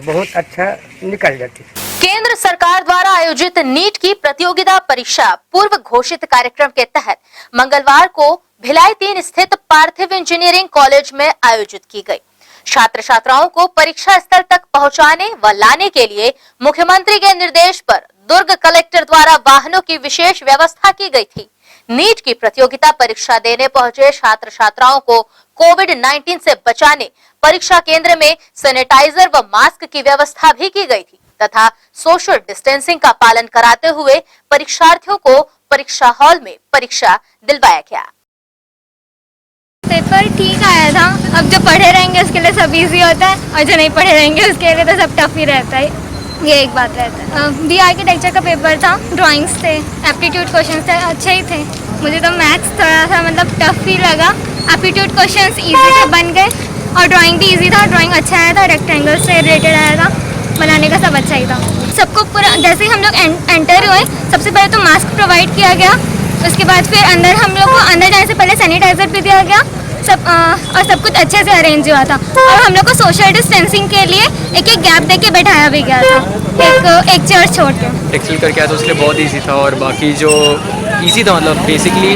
बहुत अच्छा निकल जाती। केंद्र सरकार द्वारा आयोजित नीट की प्रतियोगिता परीक्षा पूर्व घोषित कार्यक्रम के तहत मंगलवार को भिलाई 3 स्थित पार्थिव इंजीनियरिंग कॉलेज में आयोजित की गई। छात्र छात्राओं को परीक्षा स्थल तक पहुंचाने व लाने के लिए मुख्यमंत्री के निर्देश पर दुर्ग कलेक्टर द्वारा वाहनों की विशेष व्यवस्था की गई थी। नीट की प्रतियोगिता परीक्षा देने पहुंचे छात्र छात्राओं को कोविड-19 से बचाने परीक्षा केंद्र में सैनिटाइजर व मास्क की व्यवस्था भी की गई थी तथा सोशल डिस्टेंसिंग का पालन कराते हुए परीक्षार्थियों को परीक्षा हॉल में परीक्षा दिलवाया गया। पेपर ठीक आया था। अब जो पढ़े रहेंगे उसके लिए सब इजी होता है और जो नहीं पढ़े रहेंगे उसके लिए तो सब टफ ही रहता है, ये एक बात रहता है। बी आर्किटेक्चर का पेपर था, ड्राइंग्स थे, एप्टीट्यूड क्वेश्चंस थे, अच्छे ही थे। मुझे तो मैथ्स थोड़ा सा मतलब टफ ही लगा। एप्टीट्यूड क्वेश्चंस इजी बन गए और ड्राइंग भी इजी था, ड्राइंग अच्छा आया था, रेक्टेंगल से रिलेटेड आया था, बनाने का सब अच्छा ही था। सबको पूरा जैसे ही हम लोग एंटर हुए सबसे पहले तो मास्क प्रोवाइड किया गया, उसके बाद फिर अंदर हम लोग को अंदर जाने से पहले सैनिटाइजर भी दिया गया और सब कुछ अच्छे से अरेंज हुआ था और हम लोग को सोशल डिस्टेंसिंग के लिए एक गैप दे के बैठाया भी गया था, एक चेयर छोड़ के। एक्सेल करके आया तो उसके लिए बहुत इजी था और बाकी जो इजी था मतलब बेसिकली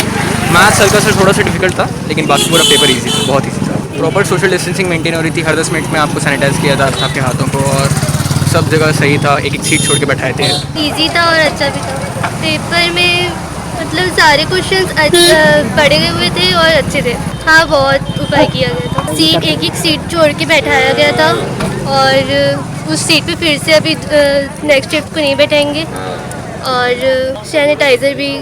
मैथ्स हल्का सा थोड़ा सा डिफिकल्ट था लेकिन बाकी पूरा पेपर इजी था, बहुत इजी था। प्रॉपर सोशल डिस्टेंसिंग मेंटेन हो रही थी, हर 10 मिनट में आपको सैनिटाइज किया जा रहा था आपके हाथों को और सब जगह सही था, एक सीट छोड़ के बैठाए थे। इजी था और अच्छा भी था। पेपर में मतलब सारे क्वेश्चंस पढ़े गए हुए थे और अच्छे थे। हाँ, बहुत उपाय किया गया था। सीट एक सीट छोड़ के बैठाया गया था और उस सीट पे फिर से अभी नेक्स्ट शिफ्ट को नहीं बैठेंगे और सैनिटाइज़र भी।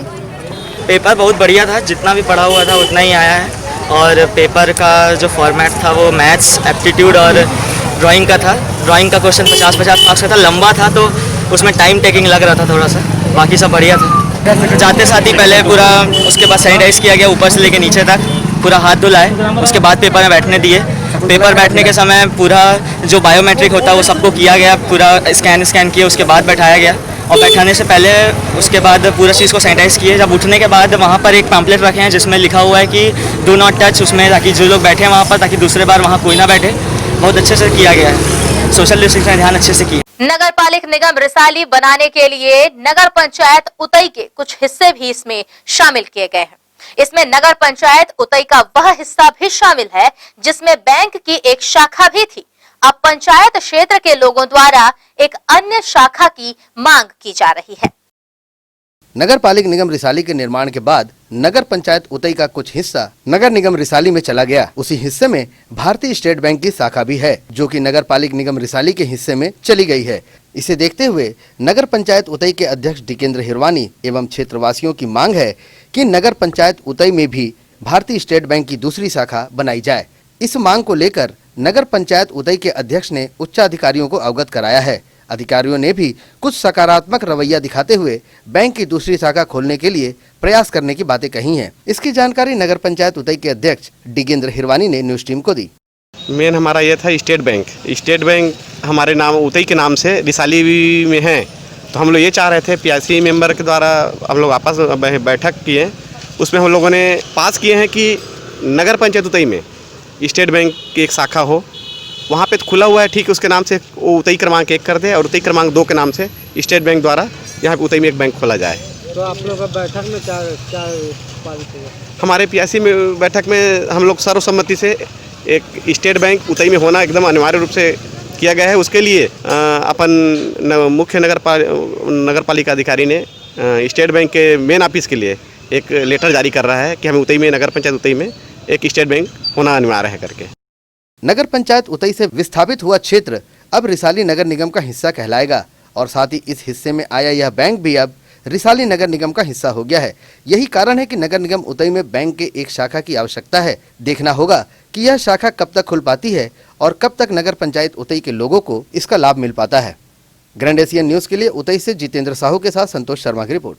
पेपर बहुत बढ़िया था, जितना भी पढ़ा हुआ था उतना ही आया है और पेपर का जो फॉर्मेट था वो मैथ्स, एप्टीट्यूड और ड्राइंग का था। ड्राइंग का क्वेश्चन 50-50 मार्क्स का था, लंबा था तो उसमें टाइम टेकिंग लग रहा था थोड़ा सा, बाकी सब बढ़िया था। जाते साथ ही पहले पूरा उसके बाद सैनिटाइज किया गया ऊपर से लेके नीचे तक, पूरा हाथ धुलाए, उसके बाद पेपर में बैठने दिए। पेपर बैठने के समय पूरा जो बायोमेट्रिक होता है वो सबको किया गया, पूरा स्कैन किए उसके बाद बैठाया गया और बैठाने से पहले उसके बाद पूरा चीज़ को सैनिटाइज किए। जब उठने के बाद वहाँ पर एक पैम्पलेट रखे हैं जिसमें लिखा हुआ है कि डू नॉट टच, उसमें ताकि जो लोग बैठे हैं वहाँ पर ताकि दूसरे बार वहाँ कोई ना बैठे, बहुत अच्छे से किया गया है। सोशल डिस्टेंसिंग का ध्यान अच्छे से किया। नगर पालिक निगम रिसाली बनाने के लिए नगर पंचायत उतई के कुछ हिस्से भी इसमें शामिल किए गए हैं। इसमें नगर पंचायत उतई का वह हिस्सा भी शामिल है जिसमें बैंक की एक शाखा भी थी। अब पंचायत क्षेत्र के लोगों द्वारा एक अन्य शाखा की मांग की जा रही है। नगर पालिक निगम रिसाली के निर्माण के बाद नगर पंचायत उतई का कुछ हिस्सा नगर निगम रिसाली में चला गया। उसी हिस्से में भारतीय स्टेट बैंक की शाखा भी है जो कि नगर पालिक निगम रिसाली के हिस्से में चली गई है। इसे देखते हुए नगर पंचायत उतई के अध्यक्ष डिकेंद्र हिरवानी एवं क्षेत्रवासियों की मांग है कि नगर पंचायत उतई में भी भारतीय स्टेट बैंक की दूसरी शाखा बनाई जाए। इस मांग को लेकर नगर पंचायत उतई के अध्यक्ष ने उच्चाधिकारियों को अवगत कराया है। अधिकारियों ने भी कुछ सकारात्मक रवैया दिखाते हुए बैंक की दूसरी शाखा खोलने के लिए प्रयास करने की बातें कही हैं। इसकी जानकारी नगर पंचायत उतई के अध्यक्ष डिकेंद्र हिरवानी ने न्यूज टीम को दी। मेन हमारा ये था स्टेट बैंक हमारे नाम उतई के नाम से रिसाली में है तो हम लोग ये चाह रहे थे, PIC मेंबर के द्वारा हम लोग आपस में बैठक किए, उसमें हम लोगों ने पास किए हैं कि नगर पंचायत उतई में स्टेट बैंक की एक शाखा हो, वहाँ पे तो खुला हुआ है, ठीक है, उसके नाम से वो उतई क्रमांक 1 कर दे और उतई क्रमांक 2 के नाम से स्टेट बैंक द्वारा यहाँ पे उतई में एक बैंक खोला जाए। तो आप लोग का बैठक में क्या पारित हुआ? हमारे PIC में बैठक में हम लोग सर्वसम्मति से एक स्टेट बैंक उतई में होना एकदम अनिवार्य रूप से किया गया है। उसके लिए अपन मुख्य नगर पालिका अधिकारी ने स्टेट बैंक के मेन ऑफिस के लिए एक लेटर जारी कर रहा है कि हमें उतई में, नगर पंचायत उतई में एक स्टेट बैंक होना अनिवार्य है करके। नगर पंचायत उतई से विस्थापित हुआ क्षेत्र अब रिसाली नगर निगम का हिस्सा कहलाएगा और साथ ही इस हिस्से में आया यह बैंक भी अब रिसाली नगर निगम का हिस्सा हो गया है। यही कारण है कि नगर निगम उतई में बैंक के एक शाखा की आवश्यकता है। देखना होगा कि यह शाखा कब तक खुल पाती है और कब तक नगर पंचायत उतई के लोगों को इसका लाभ मिल पाता है। ग्रैंड एशियन न्यूज के लिए उतई से जितेंद्र साहू के साथ संतोष शर्मा की रिपोर्ट।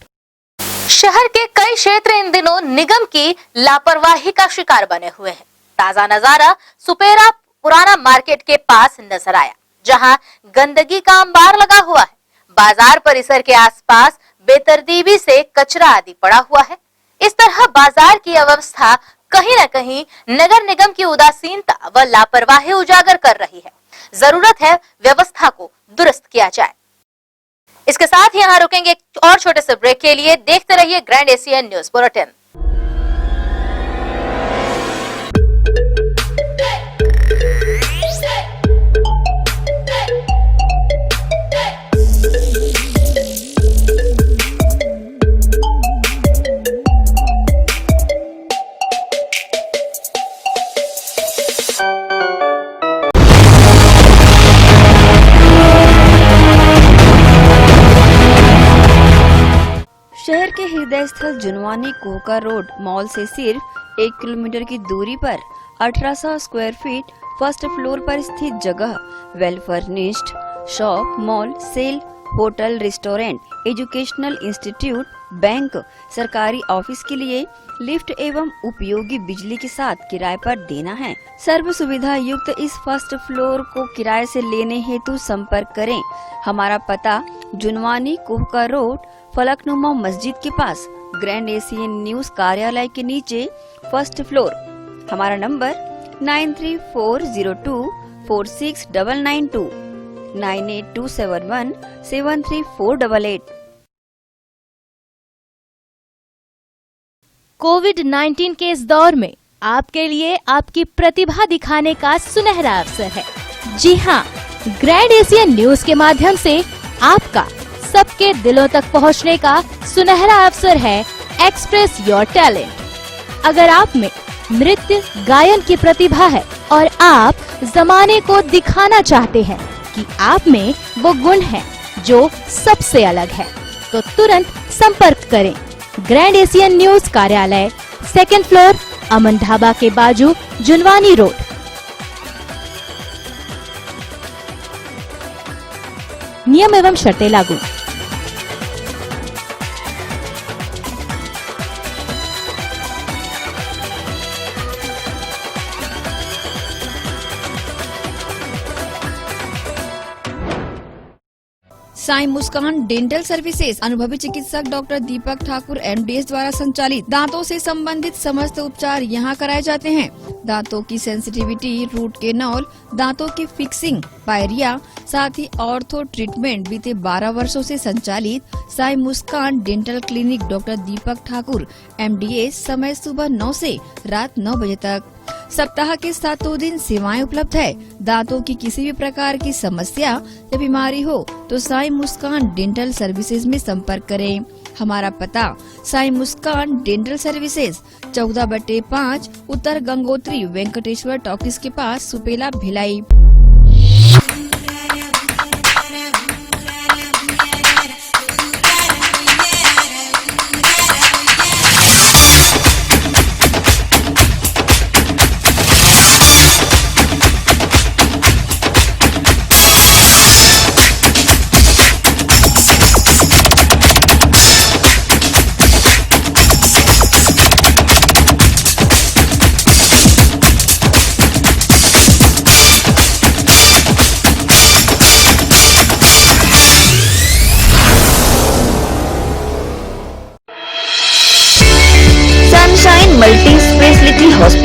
शहर के कई क्षेत्र इन दिनों निगम की लापरवाही का शिकार बने हुए हैं। ताजा नजारा सुपेरा पुराना मार्केट के पास नजर आया, जहां गंदगी का अंबार लगा हुआ है। बाजार परिसर के आसपास बेतरतीबी से कचरा आदि पड़ा हुआ है। इस तरह बाजार की अव्यवस्था कहीं न कहीं नगर निगम की उदासीनता व लापरवाही उजागर कर रही है। जरूरत है व्यवस्था को दुरुस्त किया जाए। इसके साथ ही यहाँ रुकेंगे एक और छोटे से ब्रेक के लिए। देखते रहिए ग्रैंड एशियन न्यूज बुलेटिन। शहर के हृदय स्थल जुनवानी कोहका रोड मॉल से सिर्फ 1 किलोमीटर की दूरी पर 1800 स्क्वायर फीट फर्स्ट फ्लोर पर स्थित जगह well furnished shop, mall, sale, hotel, restaurant, educational institute, bank, सरकारी ऑफिस के लिए लिफ्ट एवं उपयोगी बिजली के साथ किराए पर देना है। सर्व सुविधा युक्त इस फर्स्ट फ्लोर को किराए से लेने हेतु संपर्क करें। हमारा पता जुनवानी कोहका रोड फलकनुमा मस्जिद के पास, ग्रैंड एशियन न्यूज कार्यालय के नीचे फर्स्ट फ्लोर। हमारा नंबर 9340246992 9827173488। कोविड-19 के इस दौर में आपके लिए आपकी प्रतिभा दिखाने का सुनहरा अवसर है। जी हाँ, ग्रैंड एशियन न्यूज के माध्यम से आपका सबके दिलों तक पहुंचने का सुनहरा अवसर है एक्सप्रेस योर टैलेंट। अगर आप में नृत्य गायन की प्रतिभा है और आप जमाने को दिखाना चाहते हैं कि आप में वो गुण है जो सबसे अलग है, तो तुरंत संपर्क करें। ग्रैंड एशियन न्यूज कार्यालय, 2nd फ्लोर, अमन ढाबा के बाजू, जुनवानी रोड। नियम एवं शर्तें लागू। साई मुस्कान डेंटल सर्विसेज अनुभवी चिकित्सक डॉक्टर दीपक ठाकुर MDS द्वारा संचालित दांतों से संबंधित समस्त उपचार यहां कराए जाते हैं। दांतों की सेंसिटिविटी, रूट केनाल, दांतों की फिक्सिंग, पायरिया, साथ ही ऑर्थो ट्रीटमेंट बीते 12 वर्षों से संचालित साई मुस्कान डेंटल क्लिनिक डॉक्टर दीपक ठाकुर MDS, समय सुबह 9 से रात 9 बजे तक। सप्ताह के 7 दिन सेवाएं उपलब्ध है। दांतों की किसी भी प्रकार की समस्या या बीमारी हो तो साई मुस्कान डेंटल सर्विसेज में संपर्क करें। हमारा पता साई मुस्कान डेंटल सर्विसेज 14/5 उत्तर गंगोत्री वेंकटेश्वर टॉकीज के पास, सुपेला, भिलाई।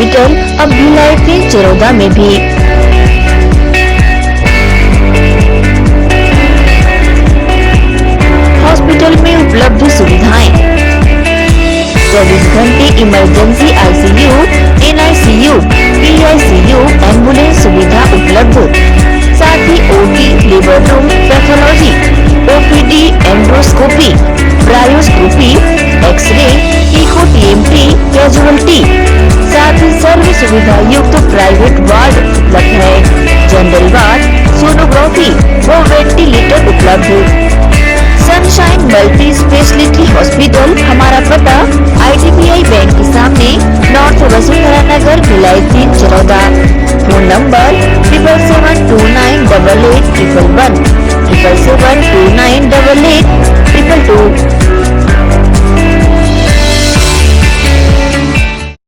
हॉस्पिटल अब भिलाई के चरौदा में भी। हॉस्पिटल में उपलब्ध सुविधाएं 24 घंटे emergency ICU, NICU, PICU, ambulance सुविधा उपलब्ध, साथ ही OT, labour room, pathology, OPD, endoscopy, bronchoscopy, X ray, echo TMT, casualty, साथ ही सर्व सुविधा युक्त प्राइवेट वार्ड उपलब्ध है। जनरल वार्ड, सोनोग्राफी व वेंटिलेटर उपलब्ध। सनशाइन मल्टी स्पेशलिटी हॉस्पिटल, हमारा पता IDBI बैंक के सामने, north Vasundhara Nagar, Bhilai 3 Charoda. Phone number 77298811, 77298822।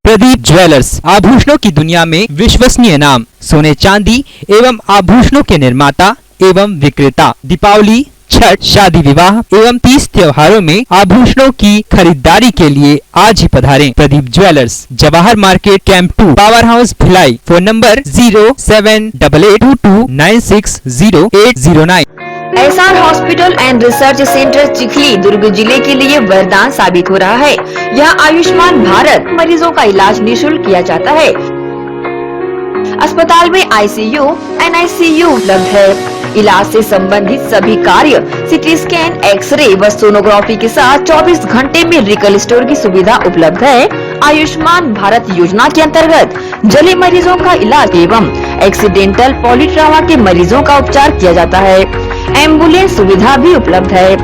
Pradeep jewellers, आभूषणों की दुनिया में विश्वसनीय नाम, सोने चांदी एवं आभूषणों के निर्माता एवं विक्रेता। दीपावली, छठ, शादी विवाह एवं 30 त्योहारों में आभूषणों की खरीदारी के लिए आज ही पधारें। Pradeep jewellers, Jawahar market, camp 2, power house, Bhilai. Phone number 078822960809। SR hospital and research centre Chikhli Durg जिले के लिए वरदान साबित हो रहा है। यहाँ आयुष्मान भारत मरीजों का इलाज निःशुल्क किया जाता है। अस्पताल में ICU, NICU उपलब्ध है। इलाज से संबंधित सभी कार्य CT स्कैन, एक्सरे व सोनोग्राफी के साथ 24 घंटे में मेडिकल स्टोर की सुविधा उपलब्ध है। आयुष्मान भारत योजना के अंतर्गत जले मरीजों का इलाज एवं एक्सीडेंटल पॉलीट्रामा के मरीजों का उपचार किया जाता है। एम्बुलेंस सुविधा भी उपलब्ध है।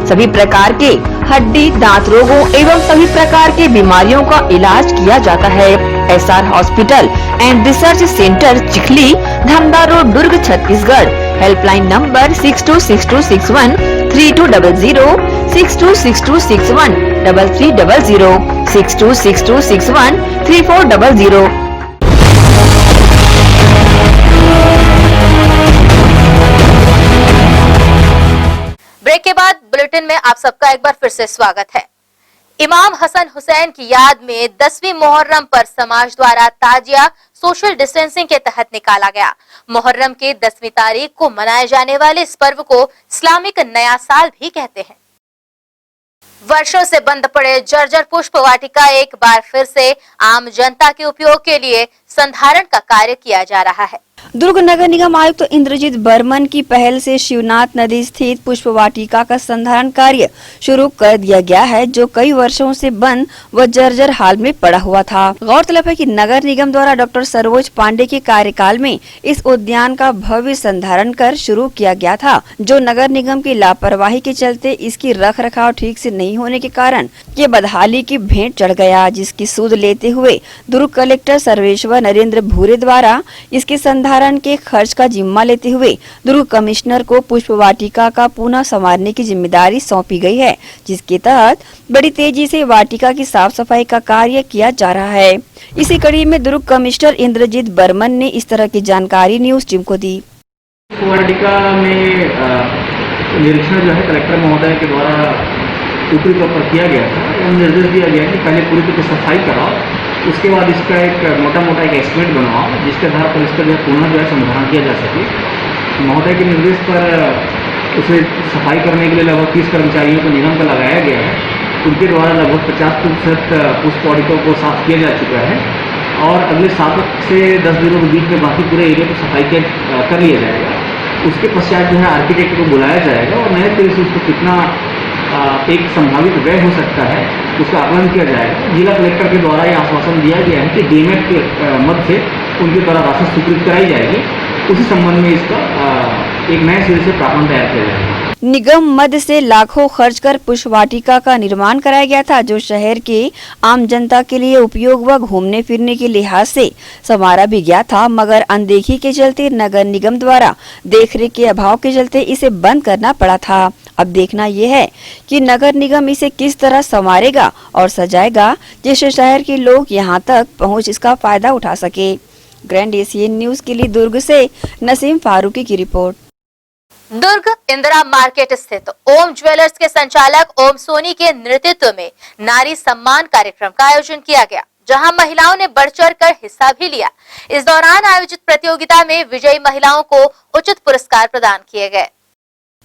सभी प्रकार के हड्डी, दांत रोगों एवं सभी प्रकार के बीमारियों का इलाज किया जाता है। SR hospital and research centre Chikhli, Dhamda road, Durg, Chhattisgarh. Helpline number 626261 3200, 626261 3300, 626261 3400। Break के बाद बुलेटिन में आप सबका एक बार फिर से स्वागत है। इमाम हसन हुसैन की याद में 10वीं मुहर्रम पर समाज द्वारा ताजिया सोशल डिस्टेंसिंग के तहत निकाला गया। मुहर्रम के 10वीं तारीख को मनाए जाने वाले इस पर्व को इस्लामिक नया साल भी कहते हैं। वर्षों से बंद पड़े जर्जर पुष्प वाटिका एक बार फिर से आम जनता के उपयोग के लिए संधारण का कार्य किया जा रहा है। दुर्ग नगर निगम आयुक्त इंद्रजीत बर्मन की पहल से शिवनाथ नदी स्थित पुष्प वाटिका का संधारण कार्य शुरू कर दिया गया है, जो कई वर्षों से बंद व जर्जर हाल में पड़ा हुआ था। गौरतलब है कि नगर निगम द्वारा डॉक्टर सरोज पांडे के कार्यकाल में इस उद्यान का भव्य संधारण कर शुरू किया गया था, जो नगर निगम की लापरवाही के चलते इसकी रख रखाव ठीक से नहीं होने के कारण ये बदहाली की भेंट चढ़ गया, जिसकी सूद लेते हुए दुर्ग कलेक्टर सर्वेश्वर नरेंद्र भूरे द्वारा इसके संधारण के खर्च का जिम्मा लेते हुए दुर्ग कमिश्नर को पुष्प वाटिका का पुनः संवारने की जिम्मेदारी सौंपी गई है, जिसके तहत बड़ी तेजी से वाटिका की साफ सफाई का कार्य किया जा रहा है। इसी कड़ी में दुर्ग कमिश्नर इंद्रजीत बर्मन ने इस तरह की जानकारी न्यूज टीम को दी। वाटिका में निरीक्षण जो है कलेक्टर महोदय के द्वारा ऊपरी तौर पर किया गया था और निर्देश दिया गया कि पहले पूरी तरह सफाई कराओ, उसके बाद इसका एक मोटा एक एस्टिमेट बनाओ, जिसके आधार पर इसका जो है पुनः जो है संधारण किया जा सके। महोदय के निर्देश पर उसे सफाई करने के लिए लगभग 30 कर्मचारियों को निगम का लगाया गया है। उनके द्वारा लगभग 50% पुष्प वाटिकाओं को साफ किया जा चुका है और अगले 7 से 10 दिनों के बीच में बाकी पूरे एरिया को सफाई कर लिया जाएगा। उसके पश्चात जो है आर्किटेक्ट को बुलाया जाएगा और नए तरह से उसको कितना एक संभावित व्यय हो सकता है उसका आकलन किया जाएगा। जिला कलेक्टर के द्वारा यह आश्वासन दिया गया है कि डीमेट के मद से उनके द्वारा राशि स्वीकृत कराई जाएगी। उसी संबंध में इसका एक नए सिरे से प्रावधान तैयार किया जाएगा। निगम मद से लाखों खर्च कर पुष्प वाटिका का निर्माण कराया गया था, जो शहर के आम जनता के लिए उपयोग व घूमने फिरने के लिहाज से संवारा भी गया था, मगर अनदेखी के चलते नगर निगम द्वारा देखरेख के अभाव के चलते इसे बंद करना पड़ा था। अब देखना यह है कि नगर निगम इसे किस तरह संवारेगा और सजाएगा, जिससे शहर के लोग यहां तक पहुंच इसका फायदा उठा सके। ग्रैंड एशियन न्यूज के लिए दुर्ग से नसीम फारूकी की रिपोर्ट। दुर्ग इंदिरा मार्केट स्थित ओम ज्वेलर्स के संचालक ओम सोनी के नेतृत्व में नारी सम्मान कार्यक्रम का आयोजन किया गया, जहां महिलाओं ने बढ़ चढ़ कर हिस्सा भी लिया। इस दौरान आयोजित प्रतियोगिता में विजयी महिलाओं को उचित पुरस्कार प्रदान किए गए।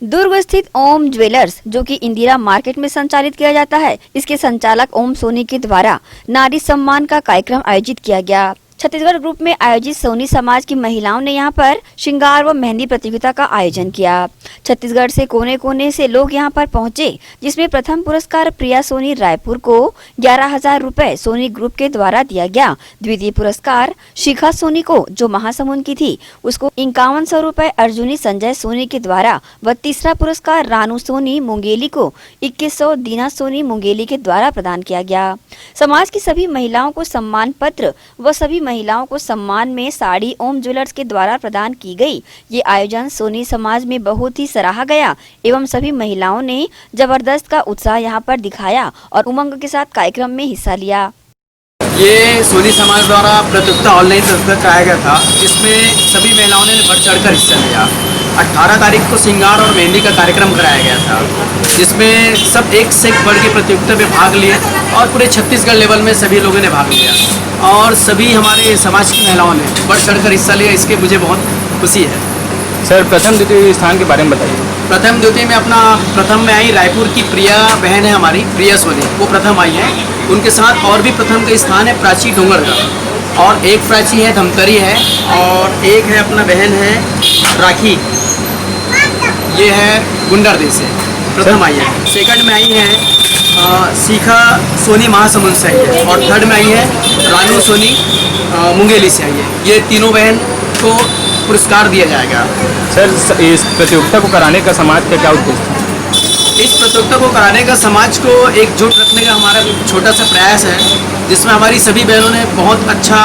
दुर्ग स्थित ओम ज्वेलर्स, जो कि इंदिरा मार्केट में संचालित किया जाता है, इसके संचालक ओम सोनी के द्वारा नारी सम्मान का कार्यक्रम आयोजित किया गया। छत्तीसगढ़ ग्रुप में आयोजित सोनी समाज की महिलाओं ने यहां पर श्रृंगार व मेहंदी प्रतियोगिता का आयोजन किया। छत्तीसगढ़ से कोने कोने से लोग यहां पर पहुंचे, जिसमें प्रथम पुरस्कार प्रिया सोनी रायपुर को 11,000 रुपए सोनी ग्रुप के द्वारा दिया गया। द्वितीय पुरस्कार शिखा सोनी को, जो महासमुंद की थी, उसको 5100 रुपए अर्जुनी संजय सोनी के द्वारा व तीसरा पुरस्कार रानू सोनी मुंगेली को 2100 दीना सोनी मुंगेली के द्वारा प्रदान किया गया। समाज की सभी महिलाओं को सम्मान पत्र व सभी महिलाओं को सम्मान में साड़ी ओम ज्वेलर्स के द्वारा प्रदान की गई। ये आयोजन सोनी समाज में बहुत ही सराहा गया एवं सभी महिलाओं ने जबरदस्त का उत्साह यहाँ पर दिखाया और उमंग के साथ कार्यक्रम में हिस्सा लिया। ये सोनी समाज द्वारा प्रतियोगिता ऑनलाइन प्रतियोगिता कराया गया था, जिसमें सभी महिलाओं ने बढ़ चढ़ कर हिस्सा लिया। 18 तारीख को श्रृंगार और मेहंदी का कार्यक्रम कराया गया था, जिसमें सब एक से एक बढ़ के प्रतियोगिता में भाग लिए और पूरे छत्तीसगढ़ लेवल में सभी लोगों ने भाग लिया और सभी हमारे समाज की महिलाओं ने बढ़ चढ़ कर हिस्सा लिया। इसके मुझे बहुत खुशी है। सर, प्रथम द्वितीय स्थान के बारे में बताइए। प्रथम द्वितीय में अपना प्रथम में आई रायपुर की प्रिया बहन है हमारी, प्रिया सोनी, वो प्रथम आई है। उनके साथ और भी प्रथम का स्थान है प्राची डोंगरगढ़ और एक प्राची है धमतरी है और एक है अपना बहन है राखी, ये है गुंडरदेव से प्रथम आई है। सेकंड में आई है शिखा सोनी महासमुंद से आई है और थर्ड में आई है रानू सोनी मुंगेली से आई है। ये तीनों बहन को पुरस्कार दिया जाएगा। सर, इस प्रतियोगिता को कराने का समाज का क्या उद्देश्य है? इस प्रतियोगिता को कराने का समाज को एकजुट रखने का हमारा छोटा सा प्रयास है, जिसमें हमारी सभी बहनों ने बहुत अच्छा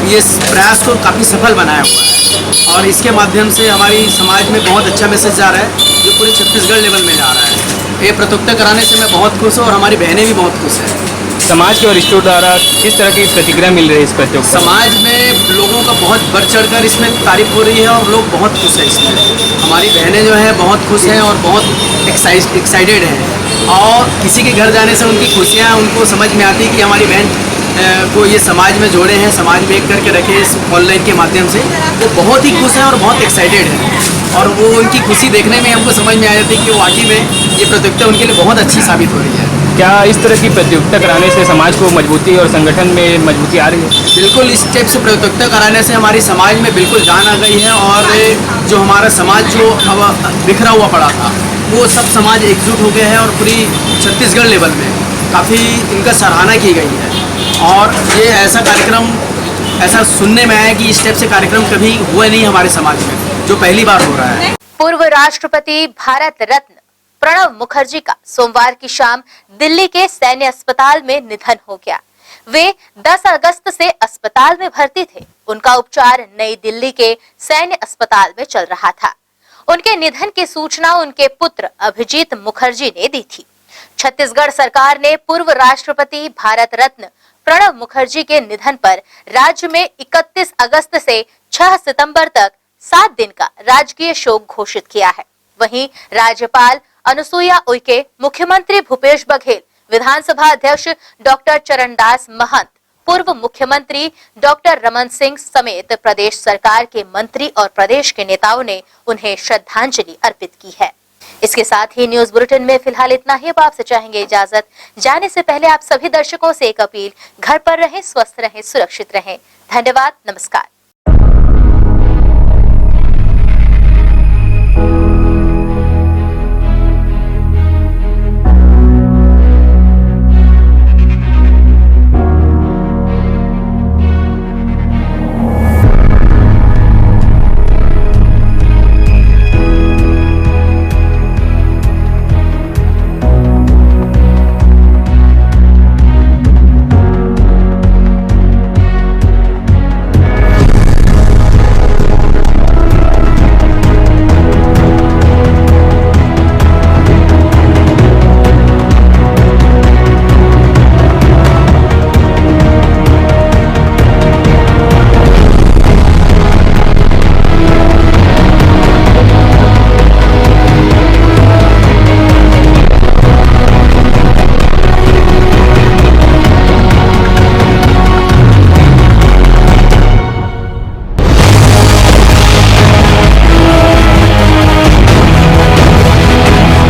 ये प्रयास को काफ़ी सफल बनाया हुआ है और इसके माध्यम से हमारी समाज में बहुत अच्छा मैसेज जा रहा है, जो पूरे छत्तीसगढ़ लेवल में जा रहा है। ये प्रतियोगिता कराने से मैं बहुत खुश हूँ और हमारी बहनें भी बहुत खुश हैं। समाज के वरिष्ठों द्वारा किस तरह की प्रतिक्रिया मिल रही है इस प्रतियोगिता? समाज में लोगों का बहुत बढ़ चढ़कर इसमें तारीफ हो रही है और लोग बहुत खुश हैं इसमें। हमारी बहनें जो हैं बहुत खुश हैं और बहुत एक्साइटेड हैं और किसी के घर जाने से उनकी खुशियाँ उनको समझ में आती है कि हमारी बहन को ये समाज में जोड़े हैं, समाज में एक करके रखे इस ऑनलाइन के माध्यम से। वो बहुत ही खुश हैं और बहुत एक्साइटेड हैं और वो उनकी खुशी देखने में हमको समझ में आ जाती है कि वाकई में ये प्रतियोगिता उनके लिए बहुत अच्छी साबित हो रही है। क्या इस तरह की प्रतियोगिता कराने से समाज को मजबूती और संगठन में मजबूती आ रही है? बिल्कुल, इस टाइप से प्रतियोगिता कराने से हमारी समाज में बिल्कुल जान आ गई है और जो हमारा समाज जो बिखरा हुआ पड़ा था, वो सब समाज एकजुट हो गया है और पूरी छत्तीसगढ़ लेवल में काफ़ी इनका सराहना की गई है और ये ऐसा कार्यक्रम ऐसा सुनने में आया कि इस टाइप से कार्यक्रम कभी हुआ नहीं हमारे समाज में, जो पहली बार हो रहा है। पूर्व राष्ट्रपति भारत रत्न प्रणब मुखर्जी का सोमवार की शाम दिल्ली के सैन्य अस्पताल में निधन हो गया। वे 10 अगस्त से अस्पताल में भर्ती थे। उनका उपचार नई दिल्ली के सैन्य अस्पताल में चल रहा था। उनके निधन की सूचना उनके पुत्र अभिजीत मुखर्जी ने दी थी। छत्तीसगढ़ सरकार ने पूर्व राष्ट्रपति भारत रत्न प्रणब मुखर्जी के निधन पर राज्य में 31 अगस्त से 6 सितंबर तक 7 दिन का राजकीय शोक घोषित किया है। वहीं राज्यपाल अनुसुईया उइके, मुख्यमंत्री भूपेश बघेल, विधानसभा अध्यक्ष डॉक्टर चरणदास महंत, पूर्व मुख्यमंत्री डॉक्टर रमन सिंह समेत प्रदेश सरकार के मंत्री और प्रदेश के नेताओं ने उन्हें श्रद्धांजलि अर्पित की है। इसके साथ ही न्यूज बुलेटिन में फिलहाल इतना ही। अब आपसे चाहेंगे इजाजत। जाने से पहले आप सभी दर्शकों से एक अपील, घर पर रहें, स्वस्थ रहें, सुरक्षित रहें। धन्यवाद, नमस्कार।